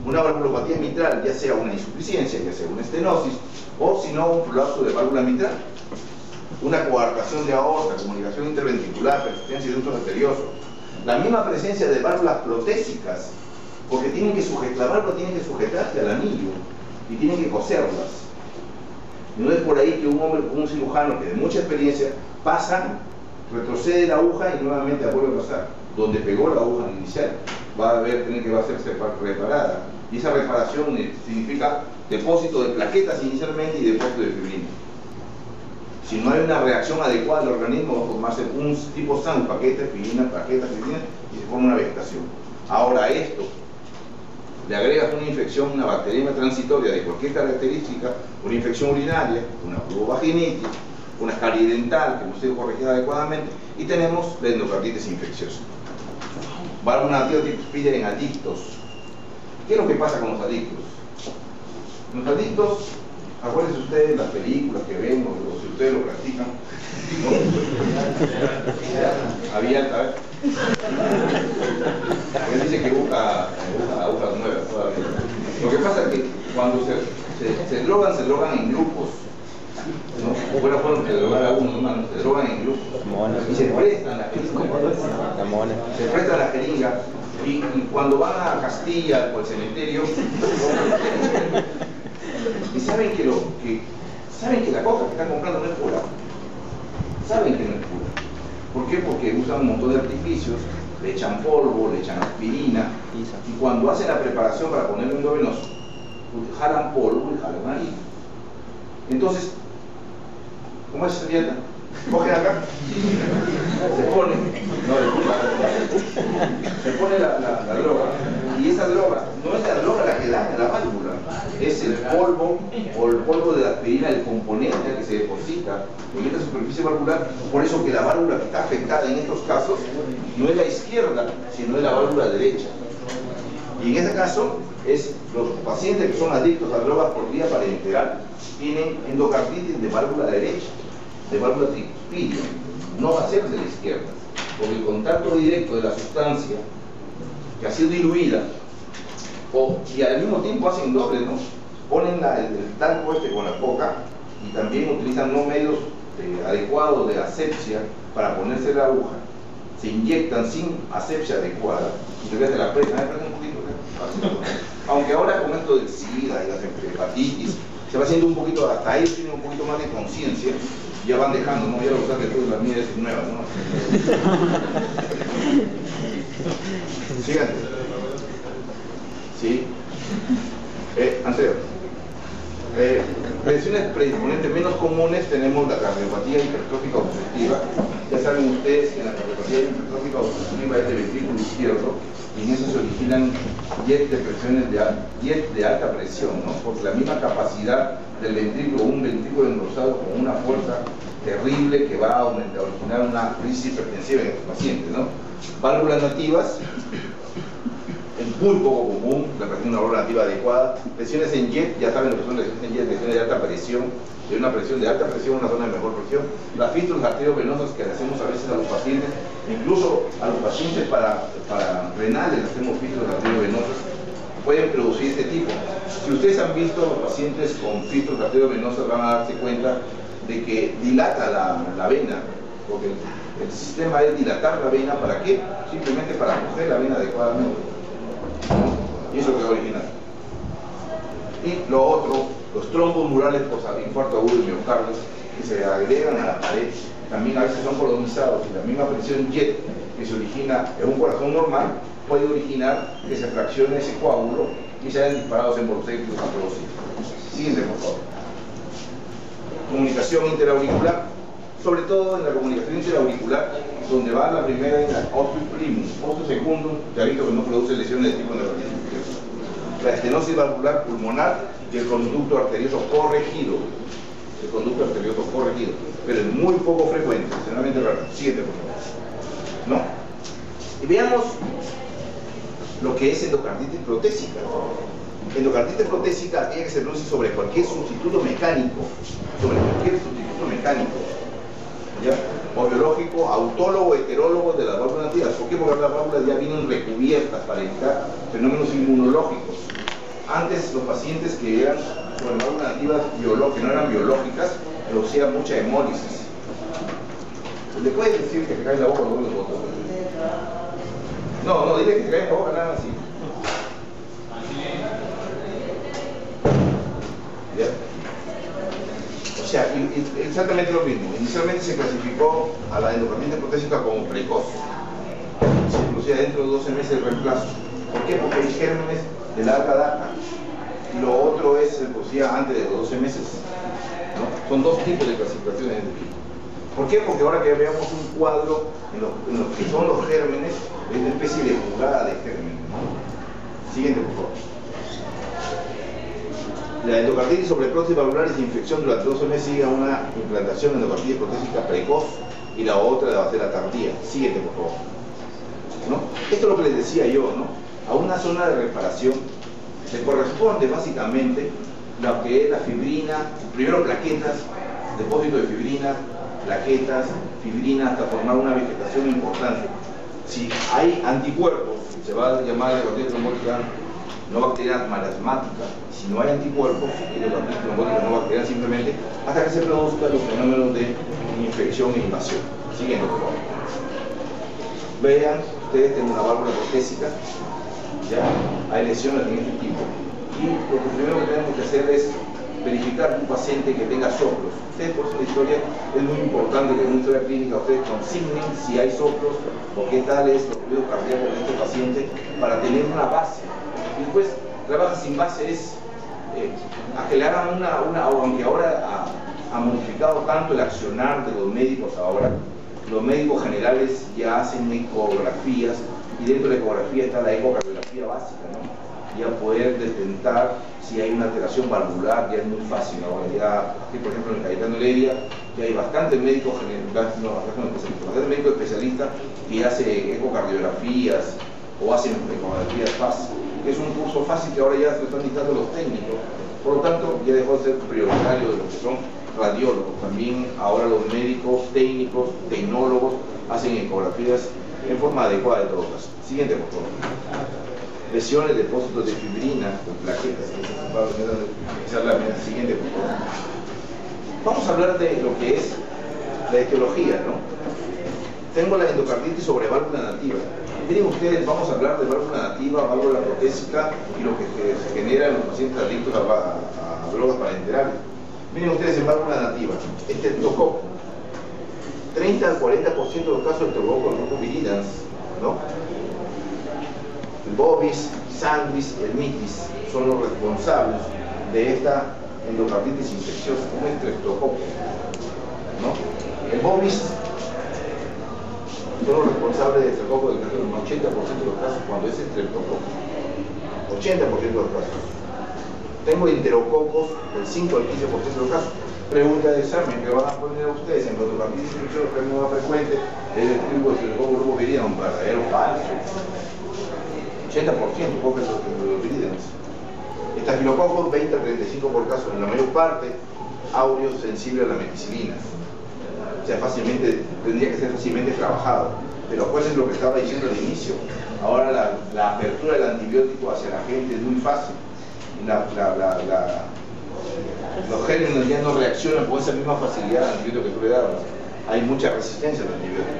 Una valvulopatía mitral, ya sea una insuficiencia, ya sea una estenosis, o si no, un prolapso de válvula mitral. Una coartación de aorta, comunicación interventricular, persistencia de ductos arteriosos. La misma presencia de válvulas protésicas, porque la válvula tiene que sujetarse al anillo y tienen que coserlas. No es por ahí que un cirujano que de mucha experiencia pasa, retrocede la aguja y nuevamente la vuelve a pasar. Donde pegó la aguja inicial va a hacerse reparada. Y esa reparación significa depósito de plaquetas inicialmente y depósito de fibrina. Si no hay una reacción adecuada del organismo, va a formarse un tipo SAN, paquetes, fibrina, y se forma una vegetación. Ahora esto, le agregas una infección, una bacteriemia transitoria de cualquier característica, una infección urinaria, una vulvovaginitis, una caries dental que no ha sido corregida adecuadamente, y tenemos la endocarditis infecciosa. Válvula nativa tipo Spiller en adictos. ¿Qué es lo que pasa con los adictos? Los adictos, acuérdense ustedes de las películas que ven, o si ustedes lo practican, ¿no? Abierta, a ver. Él dice que busca agujas nuevas todavía. Lo que pasa es que cuando se drogan en grupos, ¿no? Fuera que drogar a uno, hermano, se drogan en grupos y se prestan las jeringas, y cuando van a Castilla o al cementerio y saben que la coca que están comprando no es pura, saben que no es pura. ¿Por qué? Porque usan un montón de artificios, le echan polvo, le echan aspirina, y cuando hacen la preparación para ponerle un endovenoso, jalan polvo y jalan harina. Entonces, ¿cómo es esa dieta? Cogen acá, se pone la droga, y esa droga no es la droga la que daña la válvula, es el polvo o el polvo de la aspirina, el componente que se deposita en esta superficie valvular. Por eso que la válvula que está afectada en estos casos no es la izquierda, sino es la válvula derecha. Y en este caso, los pacientes que son adictos a drogas por vía parenteral tienen endocarditis de válvula derecha, de válvula tricuspidia, no va a ser de la izquierda, porque el contacto directo de la sustancia que ha sido diluida, y al mismo tiempo hacen doble, ¿no? Ponen el talco con la coca y también utilizan no medios adecuados de asepsia para ponerse la aguja, se inyectan sin asepsia adecuada y todavía te la apretan un poquito, aunque ahora con esto del SIDA y las hepatitis se va haciendo un poquito, hasta ellos tienen un poquito más de conciencia, ya van dejando, no voy a usar que todas las mías son nuevas, ¿no? Sigan. Sí. Anterior. Lesiones predisponentes menos comunes tenemos la cardiopatía hipertrófica obstructiva. Ya saben ustedes que la cardiopatía hipertrófica obstructiva es de ventrículo izquierdo, y en eso se originan jet de alta presión, ¿no? Porque la misma capacidad del ventrículo, un ventrículo engrosado con una fuerza terrible que va a originar una crisis hipertensiva en estos pacientes, ¿no? Válvulas nativas, es muy poco común, la presión de una válvula nativa adecuada. Presiones en jet, ya saben lo que son lesiones en jet, lesiones de alta presión, de una presión de alta presión, una zona de mejor presión. Las fístulas arteriovenosas que le hacemos a veces a los pacientes, incluso a los pacientes para renales hacemos fístulas arteriovenosas, pueden producir este tipo. Si ustedes han visto los pacientes con fístulas arteriovenosas, van a darse cuenta de que dilata la vena, porque el sistema es dilatar la vena. ¿Para qué? Simplemente para coger la vena adecuadamente. Y eso es lo que va a originar. Y lo otro, los trombos murales por infarto agudo de miocardio, que se agregan a la pared, también a veces son colonizados, y la misma presión jet que se origina en un corazón normal puede originar que se fraccione ese coágulo y se hayan disparados embolismos atrocios. Siguiente, por favor. Comunicación interauricular. Sobre todo en la comunicación interauricular, donde va la primera en la ostus primum, ostus secundum, ya visto que no produce lesiones de tipo neurológico. La estenosis valvular pulmonar y el conducto arterioso corregido. El conducto arterioso corregido, pero es muy poco frecuente, extremadamente raro. Siguiente, por favor. ¿No? Y veamos lo que es endocarditis protésica. Endocarditis protésica tiene que se produce sobre cualquier sustituto mecánico, ¿ya? O biológico, autólogo, heterólogo de las válvulas nativas. ¿Por qué? Porque las válvulas ya vienen recubiertas para evitar fenómenos inmunológicos. Antes los pacientes que eran sobre válvulas nativas que no eran biológicas, producían mucha hemólisis. ¿Le puedes decir que te cae en la boca o no los botas? No, dile que te cae en la boca, nada así. ¿Ya? O sea, exactamente lo mismo. Inicialmente se clasificó a la endocarditis protésica como precoz. Se producía dentro de 12 meses el reemplazo. ¿Por qué? Porque hay gérmenes de larga data. Y lo otro es, se producía antes de los 12 meses. ¿No? Son dos tipos de clasificaciones. ¿Por qué? Porque ahora que veamos un cuadro en lo que son los gérmenes, es una especie de jugada de gérmenes. Siguiente, por favor. La endocarditis sobre prótesis valvulares de infección durante 12 meses sigue a una implantación de endocarditis protésica precoz y la otra va a ser la tardía. Siguiente, por favor. ¿No? Esto es lo que les decía yo, ¿no? A una zona de reparación le corresponde básicamente lo que es la fibrina, primero plaquetas, depósito de fibrina, plaquetas, fibrina, hasta formar una vegetación importante. Si hay anticuerpos, se va a llamar endocarditis trombótica no bacteriana marasmática. Si no hay anticuerpos, endocarditis trombótica no bacteriana simplemente, hasta que se produzcan los fenómenos de infección e invasión. Siguiente, por favor. Vean, ustedes tienen una válvula protésica, ya hay lesiones de este tipo. Y lo que primero que tenemos que hacer es verificar un paciente que tenga soplos. Ustedes, por su historia, es muy importante que en una historia clínica ustedes consignen si hay soplos o qué tal es los ruidos cardíacos de este paciente para tener una base. Y después, trabaja sin base es a que le hagan aunque ahora ha modificado tanto el accionar de los médicos ahora, los médicos generales ya hacen ecografías y dentro de la ecografía está la ecocardiografía básica, ¿no? Ya poder detectar si hay una alteración valvular, ya es muy fácil ahora. Ya, aquí, por ejemplo, en el Cayetano Heredia, ya hay bastantes médicos especialistas que hacen ecocardiografías o hacen ecografías fácil. Es un curso fácil que ahora ya se están dictando los técnicos, por lo tanto ya dejó de ser prioritario de los que son radiólogos. También ahora los médicos, técnicos, tecnólogos hacen ecografías en forma adecuada de todo caso. Siguiente, por favor. Lesiones, depósitos de fibrina, con plaquetas. Siguiente, por favor. Vamos a hablar de lo que es la etiología, ¿no? Tengo la endocarditis sobre válvula nativa. Miren ustedes, vamos a hablar de válvula nativa, válvula protésica y lo que se genera en los pacientes adictos a drogas parenterales. Miren ustedes en válvula nativa, estreptococo. 30 al 40% de los casos de estreptococo viridans, ¿no? El bovis, sanguis, el mitis son los responsables de esta endocarditis infecciosa, un estreptococo, ¿no? El bovis son los responsables de estreptococo del caso en un 80% de los casos cuando es estreptococo. 80% de los casos. Tengo enterococos del 5 al 15% de los casos. Pregunta de examen que van a poner ustedes en endocarditis infecciosa, que es más frecuente, es el tipo de estreptococo grupo viridans, un verdadero falso. 80% cogen los virídeos. Estafilococos 20 a 35 por caso, en la mayor parte aurio sensible a la meticilina. O sea, tendría que ser fácilmente trabajado. Pero acuérdense lo que estaba diciendo al inicio. Ahora la apertura del antibiótico hacia la gente es muy fácil. Los gérmenes ya no reaccionan con esa misma facilidad al antibiótico que tú le dabas. Hay mucha resistencia al antibiótico.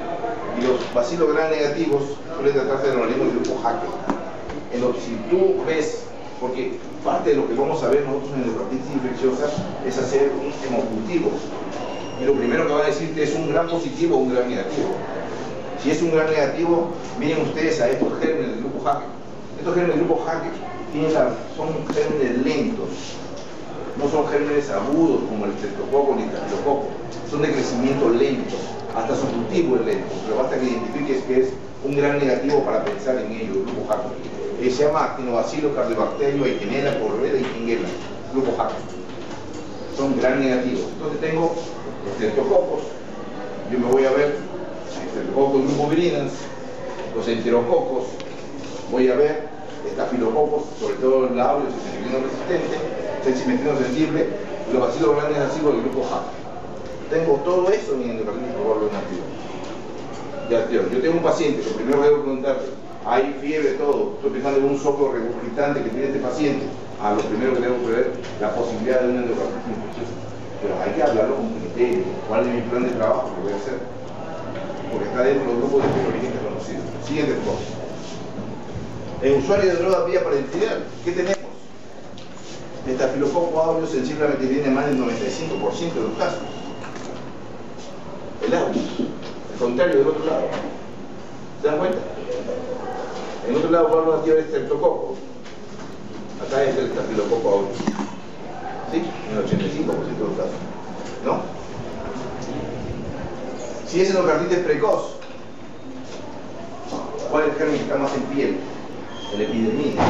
Y los bacilos gram negativos suelen tratarse del organismo del grupo Hacker. Si tú ves, porque parte de lo que vamos a ver nosotros en la hepatitis infecciosa es hacer un hemocultivo. Y lo primero que van a decirte es un gram positivo o un gram negativo. Si es un gram negativo, miren ustedes a estos gérmenes del grupo Hacker. Estos gérmenes del grupo Hacker son gérmenes lentos. No son gérmenes agudos como el estreptococo ni el estafilococo. Son de crecimiento lento. Hasta su cultivo es lento. Pero basta que identifiques que es un gram negativo para pensar en ello, el grupo Hacker. Se llama Actinobacillus, Cardiobacterium, Eikenella, Porrera y Shigella, grupo Hacker. Son gram negativos. Entonces tengo estreptococos. Yo me voy a ver estreptococos grupo viridans, los enterococos. Voy a ver estafilococos, sobre todo el aurio, sensimetrino resistente, sensimetrino sensible, y los bacilos grandes nacivos del grupo Hacker. Tengo todo eso en el endocarditis probable nativo. Ya, tío, yo tengo un paciente, lo primero que debo preguntarte, hay fiebre, todo, estoy pensando en un soplo regurgitante que tiene este paciente. Lo primero que debo prever, la posibilidad de una endocarditis infecciosa. Pero hay que hablarlo con criterio, cuál es mi plan de trabajo que voy a hacer. Porque está dentro del grupo de origen desconocido. Siguiente cosa. En usuario de drogas vía parenteral, ¿qué tenemos? Estafilococo aurio sensible a metilina en más del 95% de los casos. El aurio, el contrario del otro lado. ¿Se dan cuenta? En otro lado vamos a activar el estreptococo. Acá es el estafilococo aurio. ¿Sí? En el 85% de los casos. ¿No? Si es endocarditis precoz, ¿cuál es el germen que está más en piel? El epidermidis.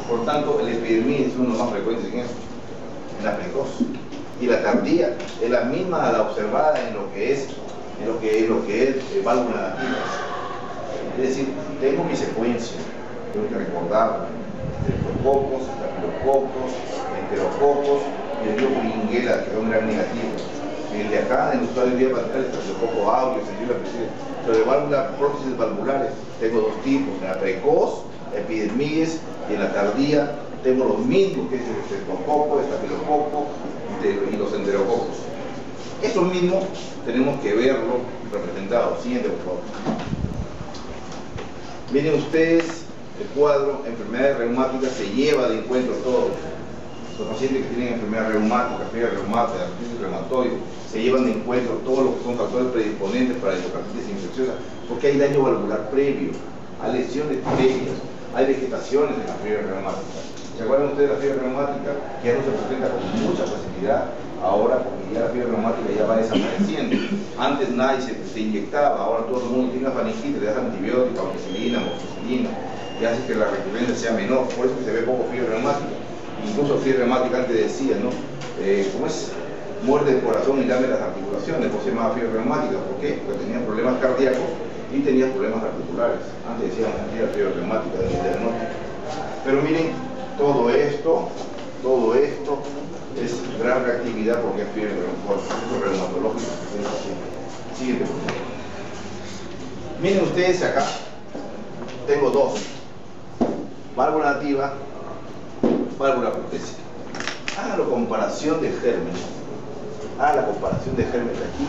Por tanto, el epidermidis es uno de los más frecuentes en eso, en la precoz. Y la tardía es la misma a la observada en lo que es válvulas nativas. Es decir, tengo mi secuencia, tengo que recordarla. Estreptococos, estafilococos, enterococos y el grupo Shigella, que es un gran negativo. El de acá, en el usuario de vía parenteral, estafilococo aurio, sensible a metilina. Sobre válvulas, prótesis valvulares, tengo dos tipos, en la precoz, epidermidis, y en la tardía tengo los mismos, que es el estreptococo, el estafilococo y los enterococos. Eso mismo tenemos que verlo representado. Siguiente, por favor. Miren ustedes el cuadro, enfermedades reumáticas, se lleva de encuentro todo. Los pacientes que tienen enfermedad reumática, fiebre reumática, artritis reumatoide, se llevan de encuentro todo lo que son factores predisponentes para la endocarditis infecciosa, porque hay daño valvular previo, hay lesiones previas, hay vegetaciones en la fiebre reumática. ¿Se acuerdan ustedes de la fiebre reumática? Que ya no se presenta con mucha facilidad ahora, porque ya la fiebre reumática ya va desapareciendo. Antes nadie se inyectaba, ahora todo el mundo tiene una faringitis, le das antibióticos, amoxicilina, amoxicilina, y hace que la recurrencia sea menor, por eso que se ve poco fiebre reumática. Incluso fiebre reumática antes decía, ¿no? ¿Cómo es? Muerte del corazón y dame las articulaciones, pues se llamaba fiebre reumática. ¿Por qué? Porque tenían problemas cardíacos y tenían problemas articulares. Antes decíamos que era fiebre reumática del norte. Pero miren, todo esto es gran reactividad porque es fiebre reumatológica. Siguiente, por favor. Miren ustedes acá, tengo dos. Válvula nativa, válvula protésica. Hagan la comparación de gérmenes. Hagan la comparación de gérmenes aquí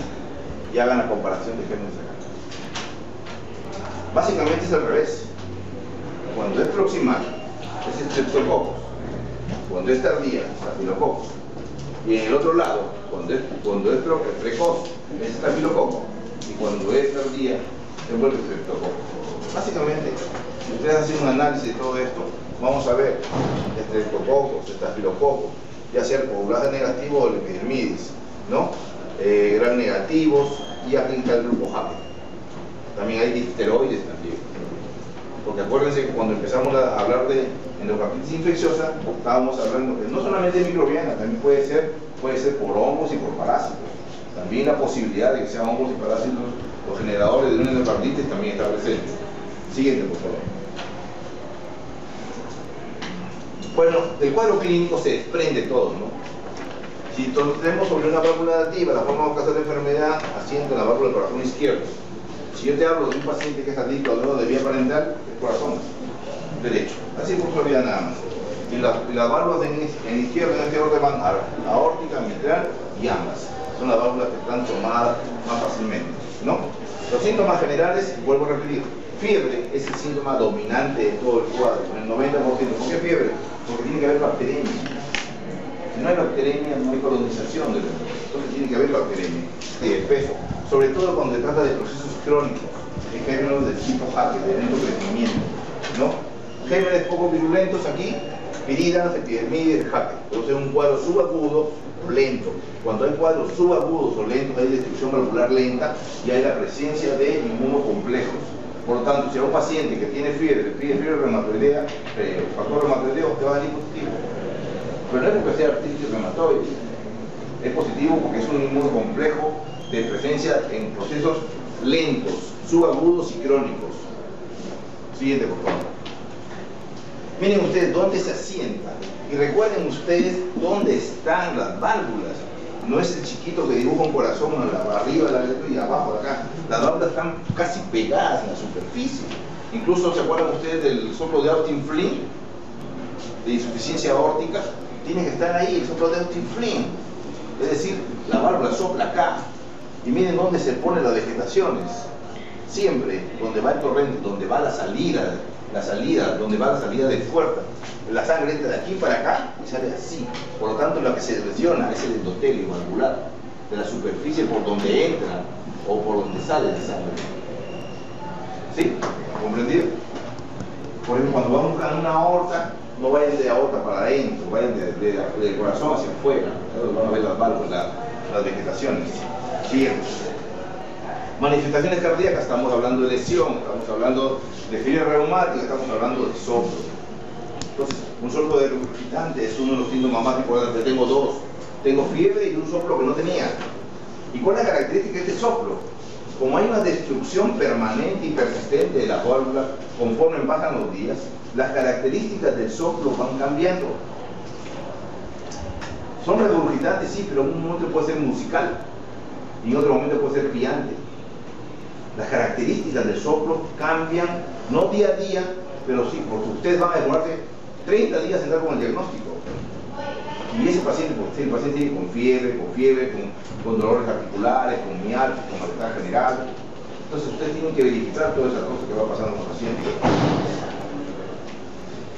y hagan la comparación de gérmenes acá. Básicamente es al revés. Cuando es proximal, es estreptococos. Cuando es tardía, estafilococos. Y en el otro lado, cuando es precoz, es estafilococo. Y cuando es tardía, se vuelve estreptococo. Básicamente, si ustedes hacen un análisis de todo esto, vamos a ver estreptococos, estafilococos, ya sea el coagulante negativo o el epidermidis, ¿no? Gran negativos, y aquí está el grupo Hacker. También hay difteroides también. Porque acuérdense que cuando empezamos a hablar de endocarditis infecciosa, estábamos hablando que no solamente microbiana, también puede ser por hongos y por parásitos. También la posibilidad de que sean hongos y parásitos los generadores de una endocarditis también está presente. Siguiente, por favor. Bueno, del cuadro clínico se desprende todo, ¿no? Si tenemos sobre una válvula nativa, la forma de causar la enfermedad asienta en la válvula del corazón izquierdo. Si yo te hablo de un paciente que es adicto al droga de vía parental, el corazón derecho. Así por suavidad nada más. Y las válvulas en izquierdo, en este orden, van aórtica, mitral y ambas. Son las válvulas que están tomadas más fácilmente, ¿no? Los síntomas generales, vuelvo a repetir, fiebre es el síntoma dominante de todo el cuadro, en el 90%. ¿Por qué fiebre? Porque tiene que haber bacteremia. Si no hay bacteremia, no hay colonización del enfermo. Entonces tiene que haber bacteremia y el peso. Sobre todo cuando se trata de procesos crónicos, en gérmenes del tipo Hackett, de lento crecimiento, ¿no? Gérmenes poco virulentos aquí, piridas, epidermides, Hackett. Entonces un cuadro subagudo o lento. Cuando hay cuadros subagudos o lentos, hay destrucción valvular lenta y hay la presencia de inmunocomplejos. Por lo tanto, si a un paciente que tiene fiebre, pide fiebre reumatoidea, factor reumatoideo, te va a salir positivo. Pero no es porque sea artritis reumatoide, es positivo porque es un inmunocomplejo de presencia en procesos lentos, subagudos y crónicos. Siguiente, por favor. Miren ustedes dónde se asienta y recuerden ustedes dónde están las válvulas. No es el chiquito que dibuja un corazón arriba de la letra y abajo de acá. Las válvulas están casi pegadas en la superficie. Incluso, ¿se acuerdan ustedes del soplo de Austin Flint? De insuficiencia aórtica. Tiene que estar ahí, el soplo de Austin Flint. Es decir, la válvula sopla acá. Y miren dónde se ponen las vegetaciones. Siempre donde va el torrente, donde va la salida, donde va la salida de puerta. La sangre entra de aquí para acá y sale así. Por lo tanto, lo que se lesiona es el endotelio valvular, de la superficie por donde entra o por donde sale la sangre. ¿Sí? ¿Comprendido? Por ejemplo, cuando vamos a una aorta, no vayan de aorta para adentro, vayan del corazón hacia afuera. Van a ver las válvulas, las vegetaciones. Siguiente. Manifestaciones cardíacas, estamos hablando de lesión, estamos hablando de fiebre reumática, estamos hablando de soplo. Entonces, un soplo de regurgitante es uno de los síntomas más importantes. Tengo dos, tengo fiebre y un soplo que no tenía. ¿Y cuál es la característica de este soplo? Como hay una destrucción permanente y persistente de la válvula conforme pasan los días, las características del soplo van cambiando. Son regurgitantes, sí, pero en un momento puede ser musical y en otro momento puede ser piante. Las características del soplo cambian, no día a día, pero sí, porque ustedes van a demorarse 30 días en dar con el diagnóstico. Y ese paciente, porque el paciente viene con fiebre, con dolores articulares, con mialgia, con malestar general. Entonces ustedes tienen que verificar todas esas cosas que va pasando con los pacientes.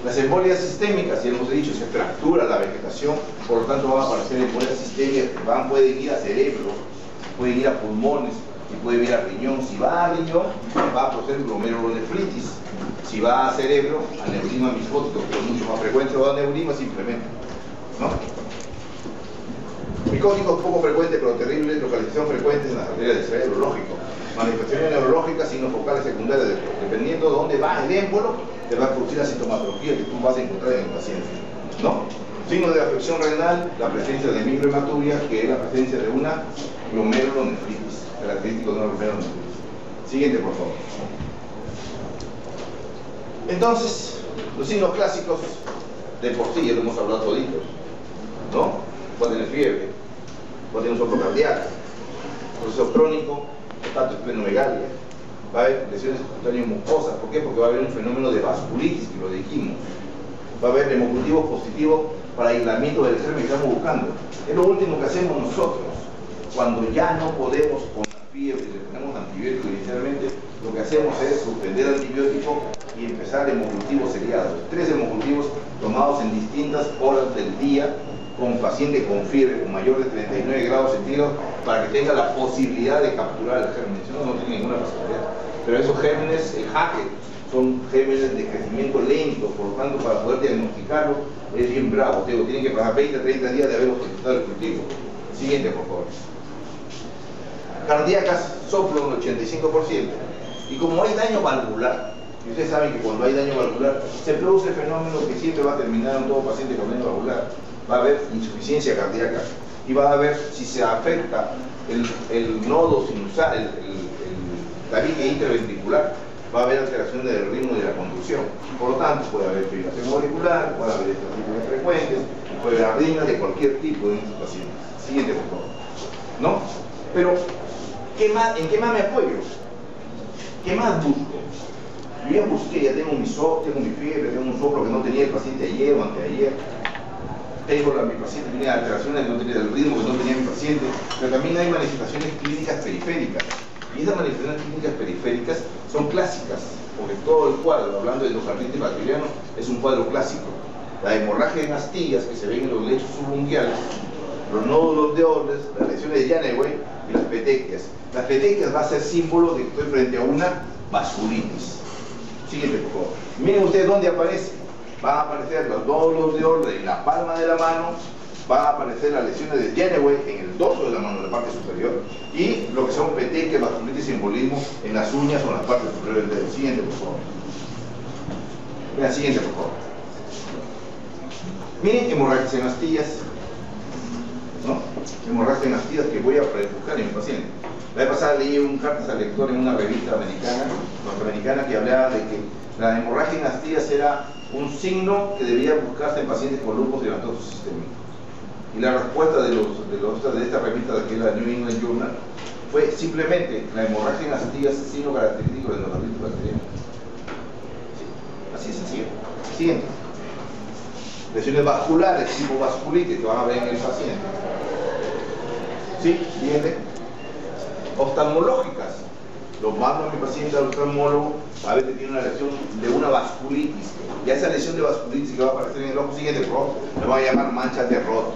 Las embolias sistémicas, ya hemos dicho, se fractura la vegetación, por lo tanto van a aparecer embolias sistémicas que pueden ir a cerebro, pueden ir a pulmones y pueden ir a riñón. Si va a riñón, va a proceder glomerulonefritis. Si va a cerebro, aneurisma misfótico, que es mucho más frecuente, o aneurisma simplemente, ¿no? Micóticos poco frecuentes, pero terribles, localización frecuente en las arterias del cerebro, lógico. Manifestaciones neurológicas, signos focales secundarios, dependiendo de dónde va el émbolo, te va a producir la sintomatología que tú vas a encontrar en el paciente, ¿no? Signos de afección renal, la presencia de microhematuria, que es la presencia de una glomerulonefritis, característico de una glomerulonefritis. Siguiente, por favor. Entonces, los signos clásicos, de por sí, ya lo hemos hablado toditos, ¿no? Puede tener fiebre, puede tener un soplo cardíaco, proceso crónico, hepatoesplenomegalia, va a haber lesiones cutaneas mucosas. ¿Por qué? Porque va a haber un fenómeno de vasculitis, que lo dijimos. Va a haber hemocultivos positivos para aislamiento del germen que estamos buscando. Es lo último que hacemos nosotros. Cuando ya no podemos con la fiebre y le ponemos antibiótico inicialmente, lo que hacemos es suspender el antibiótico y empezar hemocultivos seriados. 3 hemocultivos tomados en distintas horas del día con paciente con fiebre con mayor de 39 grados centígrados para que tenga la posibilidad de capturar el germen. Si no, no tiene ninguna posibilidad. Pero esos gérmenes, el Hackett, son gérmenes de crecimiento lento, por lo tanto, para poder diagnosticarlo es bien bravo. Tienen que pasar 20 a 30 días de haber ejecutado el cultivo. Siguiente, por favor. Cardíacas, soplo un 85%. Y como hay daño valvular, y ustedes saben que cuando hay daño valvular se produce el fenómeno que siempre va a terminar en todo paciente con daño valvular. Va a haber insuficiencia cardíaca y va a haber, si se afecta el nodo sinusal, el tabique interventricular, va a haber alteración del ritmo de la conducción. Por lo tanto, puede haber fibrilación auricular, puede haber estímulos frecuentes, puede haber arritmias de cualquier tipo en estos pacientes. Siguiente, por favor. ¿No? Pero, ¿en qué más me apoyo? ¿Qué más busco? Yo ya busqué, ya tengo mi fiebre, tengo un soplo que no tenía el paciente ayer o anteayer. Mi paciente tiene alteraciones que no tenía el ritmo que no tenía mi paciente, pero también hay manifestaciones clínicas periféricas. Y esas manifestaciones clínicas periféricas son clásicas, porque todo el cuadro, hablando de endocarditis bacteriano, es un cuadro clásico. La hemorragia en astillas que se ven en los lechos subunguiales, los nódulos de Orles, las lesiones de Janeway y las petequias. Las petequias va a ser símbolo de que estoy frente a una vasculitis. Siguiente, por favor. Miren ustedes dónde aparece. Van a aparecer los nódulos de Orles en la palma de la mano, van a aparecer las lesiones de Janeway en el dorso de la mano, en la parte superior, y lo que son petequias, vasculitis y embolismo en las uñas o en la parte superior del dedo. Siguiente, por favor. Vean, siguiente, por favor. Miren, hemorragias en astillas, ¿no? Hemorragias en astillas que voy a buscar en mi paciente. La vez pasada leí un cartas al lector en una revista norteamericana que hablaba de que la hemorragia en astillas era un signo que debía buscarse en pacientes con lupus eritematoso sistémico. Y la respuesta de esta revista, que es la New England Journal, fue simplemente la hemorragia en astillas es signo característico de endocarditis bacteriana. Sí, así es sencillo. Siguiente. Lesiones vasculares, tipo vasculitis, que van a ver en el paciente. ¿Sí? Siguiente. Oftalmológicas. Lo mando a mi paciente al oftalmólogo a ver que tiene una lesión de una vasculitis. Y a esa lesión de vasculitis que va a aparecer en el ojo siguiente, le voy a llamar mancha de Roth.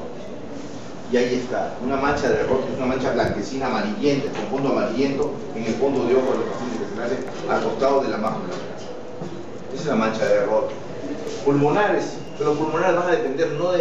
Y ahí está, una mancha de Roth, es una mancha blanquecina amarillenta, con fondo amarillento en el fondo de ojo de los pacientes que se le hace al costado de la mácula. Esa es la mancha de Roth. Pulmonares, pero los pulmonares van a depender no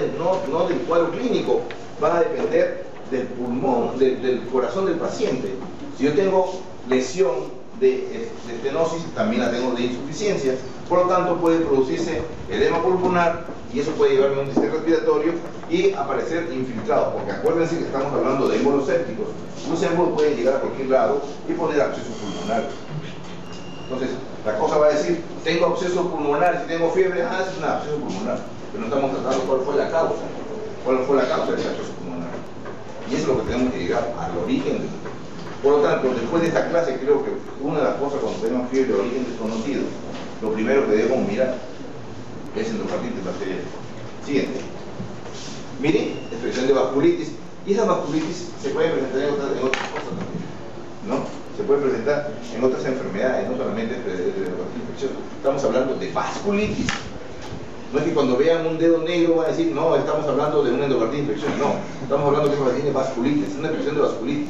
del cuadro clínico, van a depender del pulmón, del corazón del paciente. Si yo tengo lesión de estenosis, también la tengo de insuficiencia, por lo tanto puede producirse edema pulmonar y eso puede llevarme a un distrés respiratorio y aparecer infiltrado, porque acuérdense que estamos hablando de émbolos sépticos. Los émbolos pueden llegar a cualquier lado y poner abscesos pulmonares. Entonces, la cosa va a decir, tengo absceso pulmonar, si tengo fiebre, es un absceso pulmonar, pero no estamos tratando cuál fue la causa de ese absceso pulmonar. Y eso es lo que tenemos que llegar al origen. Por lo tanto, después de esta clase, creo que una de las cosas cuando tenemos fiebre de origen desconocido, lo primero que debemos mirar es endocarditis bacteriana. Siguiente. Miren, expresión de vasculitis. Y esa vasculitis se puede presentar en otras cosas también, ¿no? Se puede presentar en otras enfermedades, no solamente de endocarditis infecciosa. Estamos hablando de vasculitis. No es que cuando vean un dedo negro van a decir, no, estamos hablando de una endocarditis infecciosa. No, estamos hablando de que tiene vasculitis, es una expresión de vasculitis.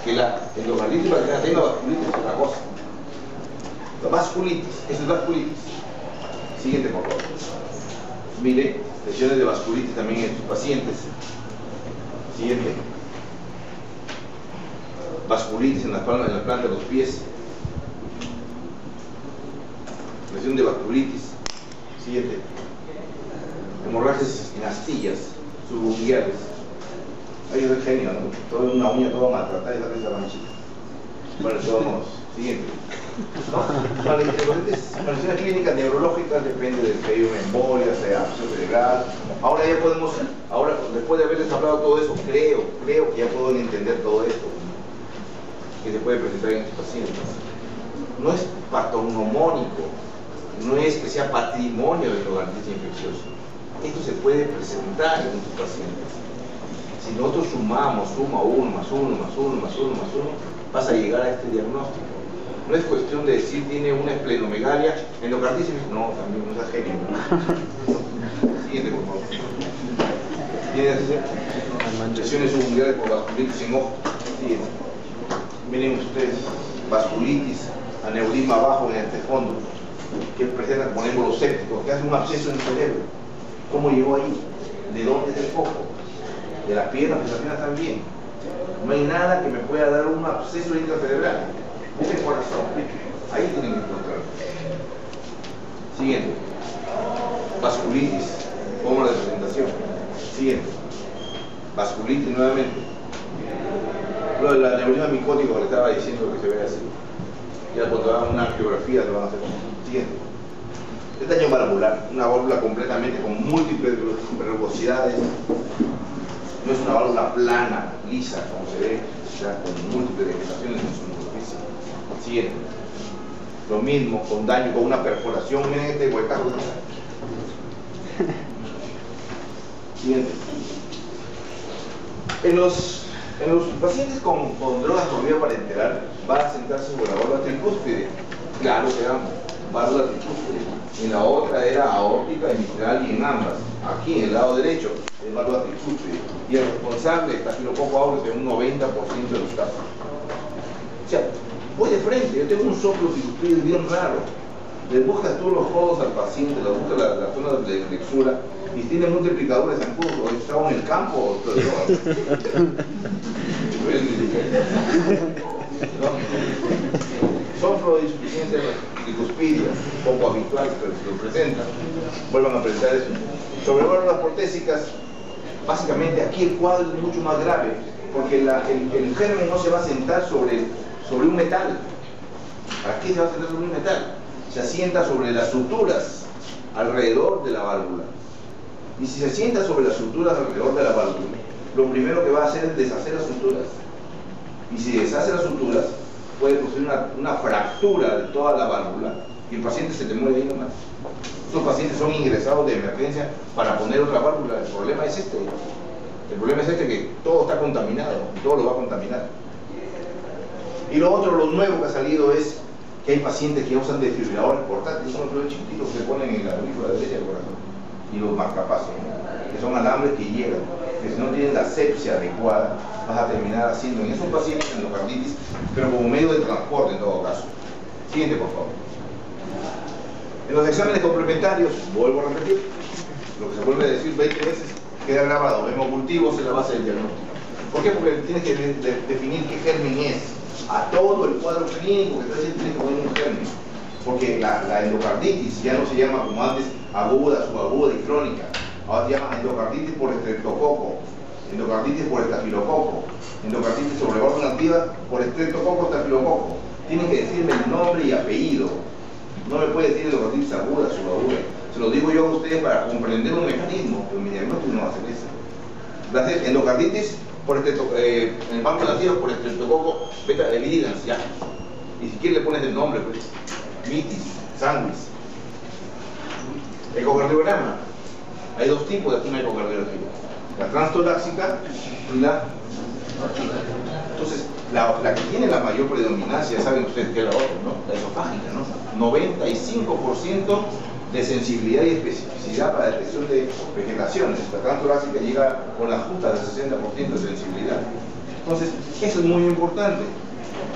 Que la endocarditis bacteriana tenga vasculitis es otra cosa. La vasculitis, eso es vasculitis. Siguiente, por favor. Mire, lesiones de vasculitis también en sus pacientes. Siguiente. Vasculitis en la palma de la planta de los pies. Lesión de vasculitis. Siguiente. Hemorragias en astillas subunguiales. Ahí es el genio, ¿no? Toda una uña toda maltratada y sale esa manchita. Bueno, vamos. Siguiente. Manifestaciones clínicas neurológicas depende del que haya una embolia, sea absceso cerebral. Ahora ya podemos, después de haberles hablado todo eso, creo que ya puedo entender todo esto que se puede presentar en estos pacientes. No es patognomónico, no es que sea patrimonio de endocarditis infecciosa. Esto se puede presentar en estos pacientes. Si nosotros sumamos, suma 1 más 1 más 1 más 1 más 1, vas a llegar a este diagnóstico. No es cuestión de decir tiene una esplenomegalia, endocarditis, no, también no es genio. Siguiente, por favor. Tiene lesiones subunguiales por vasculitis en ojo. Siguiente. Miren ustedes, vasculitis, aneurisma bajo en este fondo, que presenta como émbolos sépticos, que hace un absceso en el cerebro. ¿Cómo llegó ahí? ¿De dónde es el foco? De las piernas, que las piernas también. No hay nada que me pueda dar un absceso intracerebral. Es el corazón. Ahí tienen que encontrar. Siguiente. Vasculitis. Forma de presentación. Siguiente. Vasculitis nuevamente. Lo del aneurisma micótico que le estaba diciendo que se ve así. Ya cuando hagan una angiografía lo van a hacer como siguiente. El daño valvular, una válvula completamente con múltiples rugosidades. No es una válvula plana, lisa, como se ve, ya con múltiples degeneraciones en su superficie. Siguiente. Lo mismo, con daño, con una perforación. Miren este huecazo. Siguiente. En los pacientes con drogas por vía parenteral va a sentarse sobre la válvula tricúspide. Claro que era válvula tricúspide. En la otra era aórtica y mitral, y en ambas, aquí en el lado derecho, es válvula tricúspide. Y el responsable está estafilococo aureus en un 90% de los casos. O sea, voy de frente, yo tengo un soplo tricúspide bien raro. Le buscas tú los codos al paciente, le buscas la zona de flexura, y tiene multiplicadores en curso. ¿Estaba en el campo o todo eso? Soplo de insuficiencia tricuspidia, poco habitual, pero se lo presenta. Vuelvan a presentar eso. Sobre válvulas protésicas, básicamente aquí el cuadro es mucho más grave, porque el germen no se va a sentar sobre un metal. Aquí se va a sentar sobre un metal. Se asienta sobre las suturas alrededor de la válvula. Y si se sienta sobre las suturas alrededor de la válvula, lo primero que va a hacer es deshacer las suturas. Y si deshace las suturas, puede producir una fractura de toda la válvula y el paciente se te muere ahí nomás. Estos pacientes son ingresados de emergencia para poner otra válvula. El problema es este. El problema es este, que todo está contaminado, todo lo va a contaminar. Y lo otro, lo nuevo que ha salido es que hay pacientes que usan desfibriladores portátiles, son los chiquititos que se ponen en la aurícula derecha del corazón, y los marcapasos, que son alambres que llegan, que si no tienen la asepsia adecuada, vas a terminar haciendo en esos pacientes endocarditis, pero como medio de transporte en todo caso. Siguiente, por favor. En los exámenes complementarios, vuelvo a repetir, lo que se vuelve a decir 20 veces, queda grabado, hemocultivos es la base del diagnóstico. ¿Por qué? Porque tienes que definir qué germen es. A todo el cuadro clínico que está haciendo tiene que poner un germen. Porque la endocarditis ya no se llama como antes aguda, subaguda y crónica. Ahora se llama endocarditis por estreptococo, endocarditis por estafilococo, endocarditis sobre válvula activa por estreptococo, estafilococo. Tienen que decirme el nombre y apellido. No me puede decir endocarditis aguda, subaguda. Se lo digo yo a ustedes para comprender un mecanismo, pero mi diagnóstico no va a ser eso. Va a ser endocarditis por en válvula activa por estreptococo beta evidens, ya. Y si quieres le pones el nombre, pues. Mitis, sanguis. Ecocardiograma. Hay dos tipos de una ecocardiografía. La transtorácica y la... Entonces, la que tiene la mayor predominancia, saben ustedes que es la otra, ¿no? La esofágica, ¿no? 95% de sensibilidad y especificidad para detección de vegetaciones. La transtorácica llega con la justa del 60% de sensibilidad. Entonces, eso es muy importante.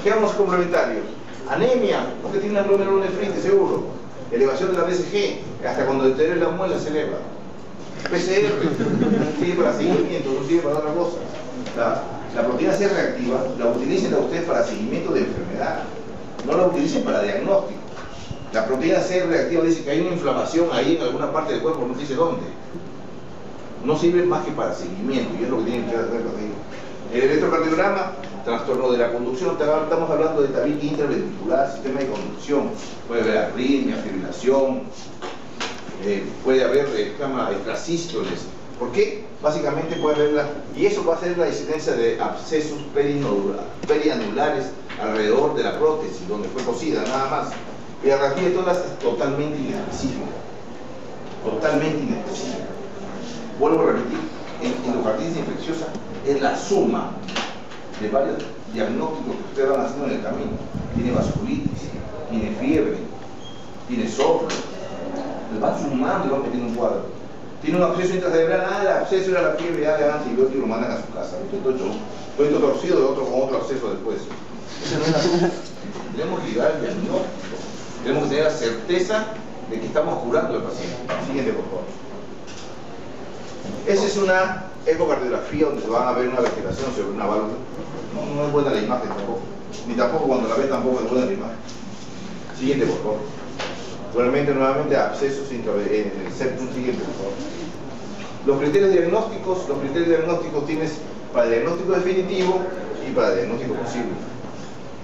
¿Qué vamos complementarios? Anemia, porque tiene una glomerulonefritis, seguro. Elevación de la BCG, hasta cuando deteriora la muela se eleva. PCR, sirve para seguimiento, no sirve para otra cosa. La proteína C reactiva la utilicen a ustedes para seguimiento de enfermedad, no la utilicen para diagnóstico. La proteína C reactiva dice que hay una inflamación ahí en alguna parte del cuerpo, no dice dónde. No sirve más que para seguimiento, y es lo que tienen que hacer contigo. El electrocardiograma, trastorno de la conducción, estamos hablando de tabique intraventricular, sistema de conducción, puede haber arritmia, fibrilación, puede haber extrasístoles. ¿Por qué? Básicamente puede haberla, y eso va a ser la incidencia de abscesos perianulares alrededor de la prótesis, donde fue cosida, nada más. Y la radiografía de todas es totalmente inespecífica. Totalmente inespecífica. Vuelvo a repetir, endocarditis infecciosa es la suma de varios diagnósticos que ustedes van haciendo en el camino. Tiene vasculitis, tiene fiebre, tiene soplo. Les van sumando y van metiendo un cuadro. Tiene un absceso intracerebral, el absceso era la fiebre, ya le dan antibiótico y lo mandan a su casa. Estoy torcido de otro con otro absceso después. Esa no es la cosa. Tenemos que llegar al diagnóstico. Tenemos que tener la certeza de que estamos curando al paciente. Siguiente, por favor. Esa es una ecocardiografía donde se van a ver una vegetación sobre una válvula. No es buena la imagen tampoco. Ni tampoco cuando la ves tampoco es buena la imagen. Siguiente, por favor. Realmente, nuevamente, abscesos en el septum. Siguiente, por favor. Los criterios diagnósticos tienes para el diagnóstico definitivo y para el diagnóstico posible.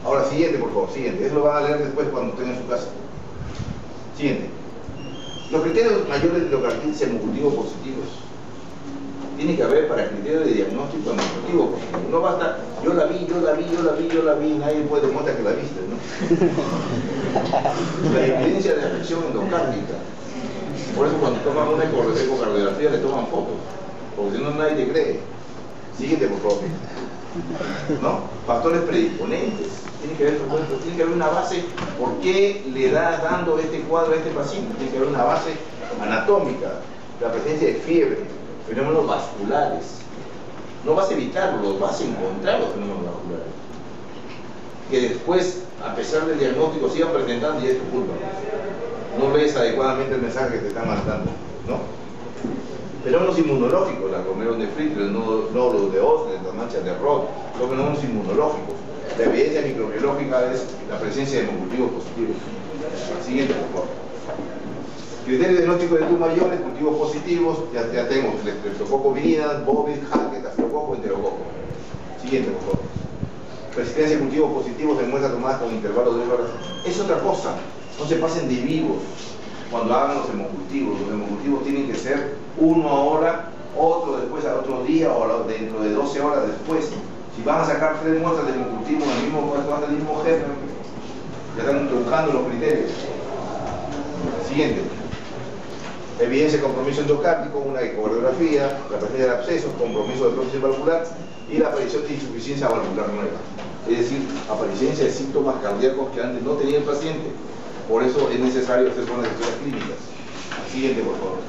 Ahora, siguiente, por favor, siguiente. Eso lo van a leer después cuando estén en su casa. Siguiente. Los criterios mayores de endocarditis hemocultivo positivos. Tiene que haber para criterios de diagnóstico hemocultivo positivo. No basta, yo la vi, nadie puede demostrar que la viste, ¿no? La evidencia de afección endocárdica. Por eso cuando toman una ecocardiografía le toman fotos, porque si no nadie te cree. Siguiente, por favor. ¿No? Factores predisponentes. Tiene que haber una base. ¿Por qué le da dando este cuadro a este paciente? Tiene que haber una base anatómica, la presencia de fiebre, fenómenos vasculares. No vas a evitarlos, vas a encontrar los fenómenos vasculares. Que después, a pesar del diagnóstico, sigan presentando y es tu culpa. No lees adecuadamente el mensaje que te están mandando, ¿no? Fenómenos inmunológicos, la glomerulonefritis, los nódulos de Osler, las manchas de Roth, son fenómenos inmunológicos. La evidencia microbiológica es la presencia de hemocultivos positivos. Siguiente, por favor. Criterios de diagnóstico de tumores mayores, cultivos positivos, ya tengo Streptococcus viridans, Bovis, Hackett, Staphylococcus, Enterococcus. Siguiente, por favor. Persistencia de cultivos positivos en muestras tomadas con intervalos de 2 horas. Es otra cosa, no se pasen de vivos cuando hagan los hemocultivos. Los hemocultivos tienen que ser uno ahora, otro después al otro día o dentro de 12 horas después. Si van a sacar 3 muestras de hemocultivo en el mismo gen, ya están buscando los criterios. Siguiente. Evidencia de compromiso endocárdico, una ecografía, la presencia de abscesos, compromiso de prótesis valvular y la aparición de insuficiencia valvular nueva. Es decir, aparición de síntomas cardíacos que antes no tenía el paciente. Por eso es necesario hacer buenas estudios clínicas. Siguiente, por favor.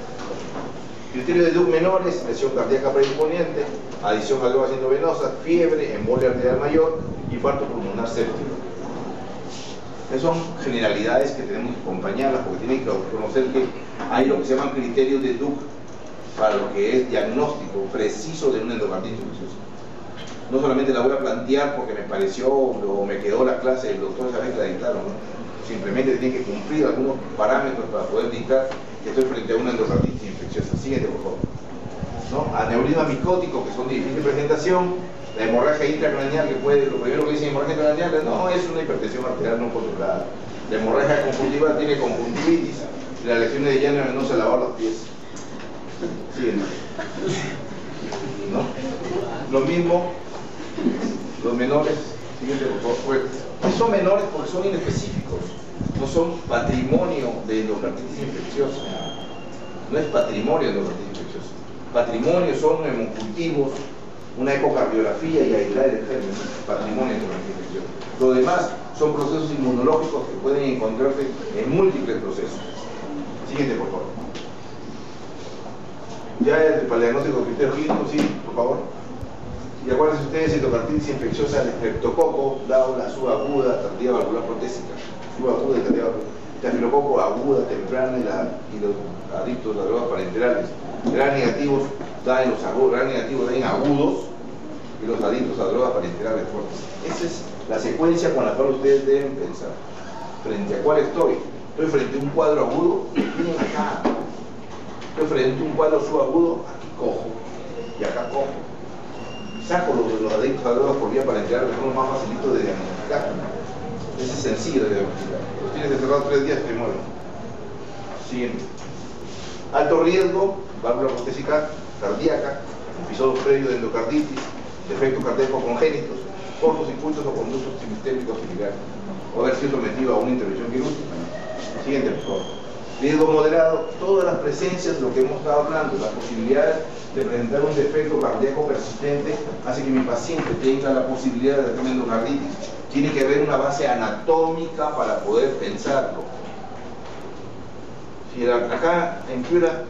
Criterios de DUC menores, lesión cardíaca predisponiente, adición a drogas endovenosas, fiebre, embolia arterial mayor, infarto pulmonar séptico. Esas son generalidades que tenemos que acompañarlas porque tienen que conocer que hay lo que se llaman criterios de DUC para lo que es diagnóstico preciso de una endocarditis infecciosa. No solamente la voy a plantear porque me pareció o me quedó la clase del doctor esa vez que la dictaron, ¿no? Simplemente tiene que cumplir algunos parámetros para poder dictar que estoy frente a una endocarditis infecciosa. Siguiente, por favor. ¿No? Aneurisma micótico, que son de difícil presentación, la hemorragia intracraneal, que puede, lo primero que dicen hemorragia intracraneal, no, es una hipertensión arterial no controlada. La hemorragia conjuntiva tiene conjuntivitis, y las lesiones de llana venosa lavar los pies. Siguiente. ¿No? Lo mismo, los menores, siguiente, por favor. Son menores porque son inespecíficos, no son patrimonio de endocarditis infecciosa. No es patrimonio de endocarditis infecciosa. Patrimonio son hemocultivos, una ecocardiografía y aislar el germen, patrimonio de endocarditis infecciosa. Lo demás son procesos inmunológicos que pueden encontrarse en múltiples procesos. Siguiente, por favor. Ya para el diagnóstico de criterio clínico, sí, por favor. Y acuérdense ustedes, endocarditis infecciosa del estreptococo, dado la subaguda, tardía valvular protésica, subaguda y tardía valvular, estafilococo aguda, temprana y los adictos a las drogas parenterales. Gran negativos da en los agudos, gran negativo da en agudos y los adictos a drogas parenterales fuertes. Esa es la secuencia con la cual ustedes deben pensar. ¿Frente a cuál estoy? Estoy frente a un cuadro agudo, miren acá. Estoy frente a un cuadro subagudo, aquí cojo y acá cojo. Saco los adictos a drogas por vía parenteral, que son los más facilitos de diagnosticar. Ese es sencillo de diagnosticar. Los tienes encerrados 3 días, te mueven. Siguiente. Alto riesgo, válvula protésica cardíaca, episodios previos de endocarditis, defectos cardíacos congénitos, cortocircuitos o conductos sistémicos similares, o haber sido sometido a una intervención quirúrgica. Siguiente, por favor. Riesgo moderado, todas las presencias, lo que hemos estado hablando, la posibilidad de presentar un defecto cardíaco persistente hace que mi paciente tenga la posibilidad de tener endocarditis. Tiene que haber una base anatómica para poder pensarlo. Si acá en Piura,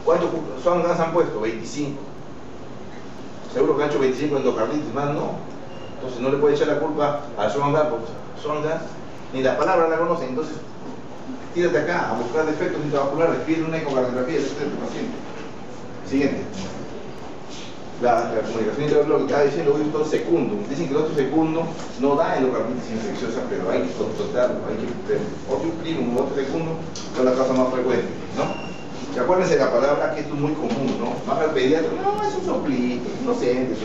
¿cuántos sondas han puesto? 25. Seguro que han hecho 25 endocarditis, más no. Entonces no le puede echar la culpa al sonda, porque sonda ni la palabra la conocen. Entonces, tírate acá a buscar defectos intravasculares, pide una ecocardiografía de tu paciente. Siguiente. La comunicación intraocular que estaba diciendo, hoy doctor secundo. Dicen que el otro segundo no da endocarditis infecciosa, pero hay que constatarlo, hay que ver. Otro primo, otro segundo, son las causas más frecuentes, ¿no? Y acuérdense la palabra, que esto es muy común, ¿no? Más al pediatra, no, es un soplito, es inocente,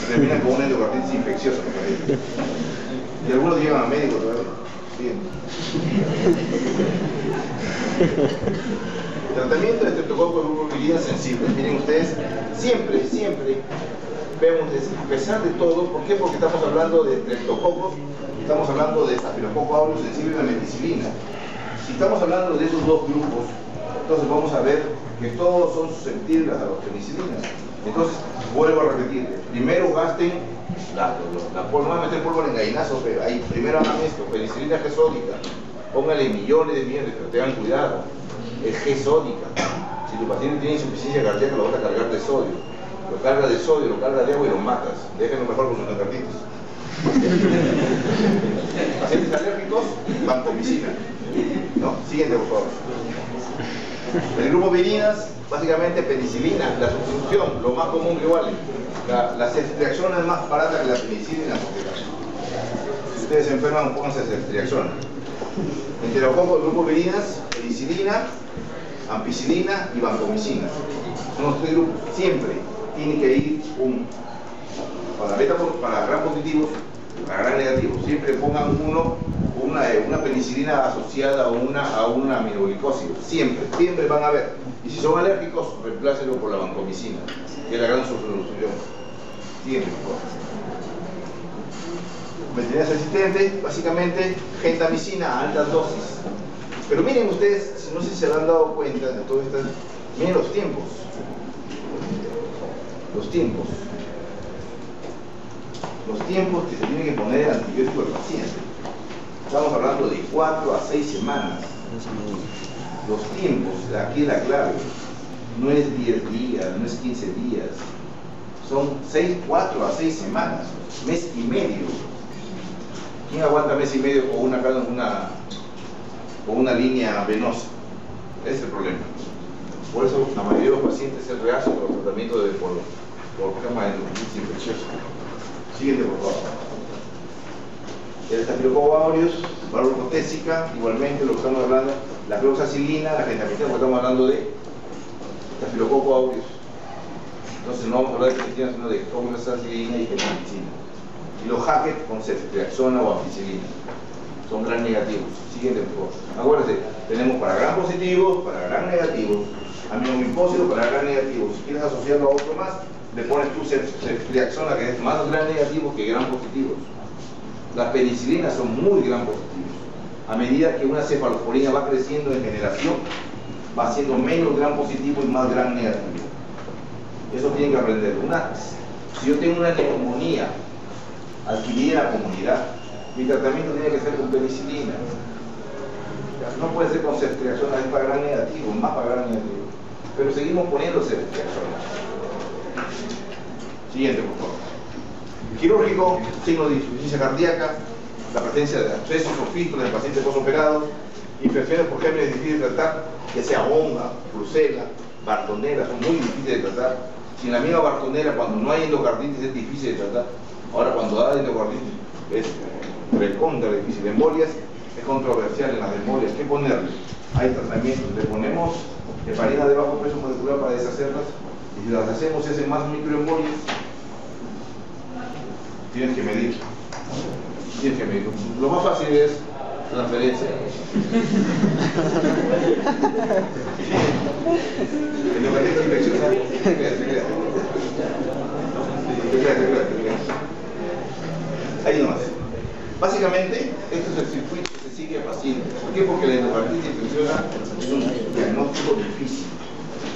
terminan con una endocarditis infecciosa. Y algunos llegan a médico todavía. Bien. Tratamiento de estreptococcus purpurina sensible. Miren ustedes, siempre vemos, a pesar de todo, ¿por qué? Porque estamos hablando de estreptococos, estamos hablando de Staphylococcus aureus sensible y la meticilina. Si estamos hablando de esos dos grupos, entonces vamos a ver que todos son susceptibles a las penicilinas. Entonces, vuelvo a repetir, primero gasten no van a meter pólvora en gallinazo, pero ahí primero hagan esto, penicilina G sódica, pónganle millones de millones, pero tengan cuidado, es G sódica. Si tu paciente tiene insuficiencia cardíaca, lo vas a cargar de sodio, lo carga de sodio, lo carga de agua y lo matas, déjenlo mejor con sus endocarditis. Pacientes alérgicos, vancomicina. ¿No? Siguiente, por favor. El grupo virinas, básicamente penicilina, la sustitución, lo más común que vale. La ceftriaxona es más barata que la penicilina, porque si ustedes se enferman, pónganse ceftriaxona. Enterococo, el grupo virinas, penicilina, ampicilina y vancomicina. Son los tres grupos. Siempre tiene que ir para gran positivo, para gran negativo. Siempre pongan una penicilina asociada a una aminoglicósida. Siempre van a ver. Y si son alérgicos, reemplácenlo por la vancomicina, que es la gran solución. Siempre. Medicinas resistentes, básicamente gentamicina a altas dosis. Pero miren ustedes, no sé si se habrán dado cuenta de todo esto. Miren los tiempos. Los tiempos que se tiene que poner el antibiótico al paciente. Estamos hablando de 4 a 6 semanas. Los tiempos, aquí es la clave. No es 10 días, no es 15 días. Son 4 a 6 semanas, mes y medio. ¿Quién aguanta mes y medio con una línea venosa? Ese es el problema. Por eso la mayoría de los pacientes se rehacen por los tratamientos por cama de endocarditis infecciosa. Siguiente, por favor. El Staphylococcus aureus, válvula protésica, igualmente lo que estamos hablando, la fluoxacilina, la gentamicina, porque estamos hablando de Staphylococcus aureus. Entonces no vamos a hablar de penicilina, sino de fluoxacilina y gentamicina. Y los Hackett con ceftriaxona o ampicilina. Son gran negativos. Siguiente, por favor. Acuérdense, tenemos para gran positivos, para gran negativos, aminoglicósidos para gran negativos. Si quieres asociarlo a otro más, le pones tu ceftriaxona, que es más gran negativo que gran positivos. Las penicilinas son muy gran positivos. A medida que una cefalosporina va creciendo en generación, va siendo menos gran positivo y más gran negativo. Eso tienen que aprender. Si yo tengo una neumonía adquirida en la comunidad, mi tratamiento tiene que ser con penicilina. No puede ser con ceftriaxona, es para gran negativo, más para gran negativo. Pero seguimos poniendo ceftriaxona. Siguiente, por favor. Quirúrgico, signo de insuficiencia cardíaca, la presencia de abscesos o fístulas en el paciente postoperado, infecciones por gérmenes difíciles de tratar, que sea bonga, brucela, bartonera, son muy difíciles de tratar. Si en la misma bartonera, cuando no hay endocarditis, es difícil de tratar. Ahora, cuando da endocarditis, es recontra difícil. Embolias es controversial en las embolias. ¿Qué ponerle? Hay tratamientos. Le ponemos heparina de bajo peso molecular para deshacerlas, y si las hacemos, se hacen más microembolias. Tienes que medir. Lo más fácil es transferencia. Endocarditis infecciosa. Ahí nomás. Básicamente, este es el circuito que se sigue a pacientes. ¿Por qué? Porque la endocarditis infecciosa es un diagnóstico difícil.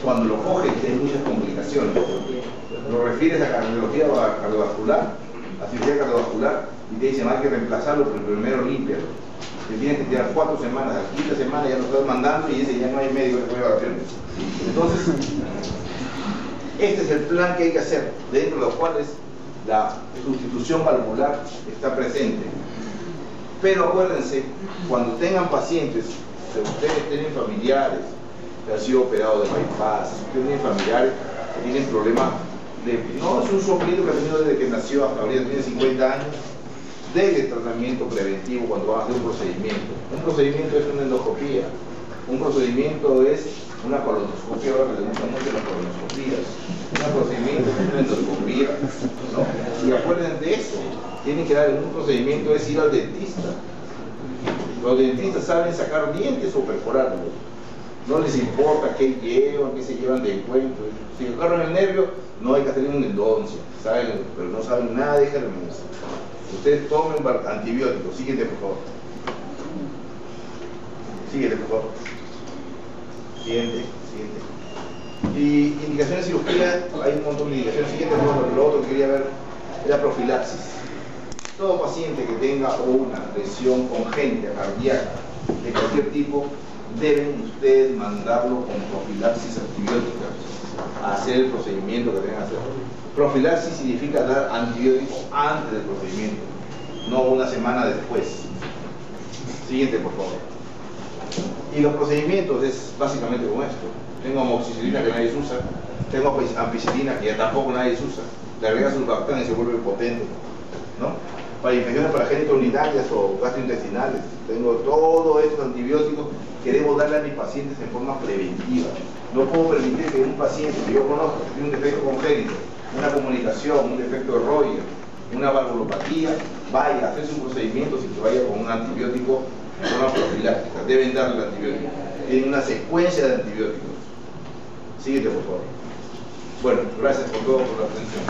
Cuando lo coges, tienes muchas complicaciones. Lo refieres a cardiología cardiovascular, a cirugía cardiovascular, y te dicen hay que reemplazarlo, pero primero límpialo. Te tienes que tirar 4 semanas, a la quinta semana ya lo estás mandando y dice ya no hay médico que pueda hacer. Entonces, este es el plan que hay que hacer, dentro de los cuales la sustitución valvular está presente. Pero acuérdense, cuando tengan pacientes, si ustedes tienen familiares que han sido operados de bypass, si ustedes tienen familiares que tienen problemas no es un soplito que ha tenido desde que nació hasta ahorita, tiene 50 años, de tratamiento preventivo cuando van a hacer un procedimiento. Un procedimiento es una endoscopía, un procedimiento es una colonoscopia, ahora que le gustan mucho las colonoscopías. Un procedimiento es una endoscopía, ¿no? eso. Tienen que dar un procedimiento, es ir al dentista. Los dentistas saben sacar dientes o perforarlos. No les importa qué llevan, qué se llevan de encuentro. Si agarran el nervio, no hay que tener una endodoncia, saben, pero no saben nada de gérmenes. Ustedes tomen antibióticos. Siguiente, por favor. Siguiente, por favor. Siguiente. Y indicaciones de cirugía, hay un montón de indicaciones. Siguiente, por favor. Lo otro que quería ver era profilaxis. Todo paciente que tenga una lesión congénita cardíaca de cualquier tipo, deben ustedes mandarlo con profilaxis antibiótica a hacer el procedimiento que tengan que hacer. Profilaxis significa dar antibióticos antes del procedimiento, no una semana después. Siguiente, por favor. Y los procedimientos es básicamente como esto. Tengo amoxicilina que nadie se usa, tengo ampicilina que ya tampoco nadie se usa, le agregas surfactán y se vuelve potente, ¿no? Para infecciones paragénito-urinarias o gastrointestinales, tengo todos estos antibióticos que debo darle a mis pacientes en forma preventiva. No puedo permitir que un paciente que yo conozco que tiene un defecto congénito, una comunicación, un defecto de Royer, una valvulopatía, vaya a hacerse un procedimiento sin que vaya con un antibiótico en forma profiláctica. Deben darle el antibiótico. Tienen una secuencia de antibióticos. Síguete, por favor. Bueno, gracias por todo, por la atención.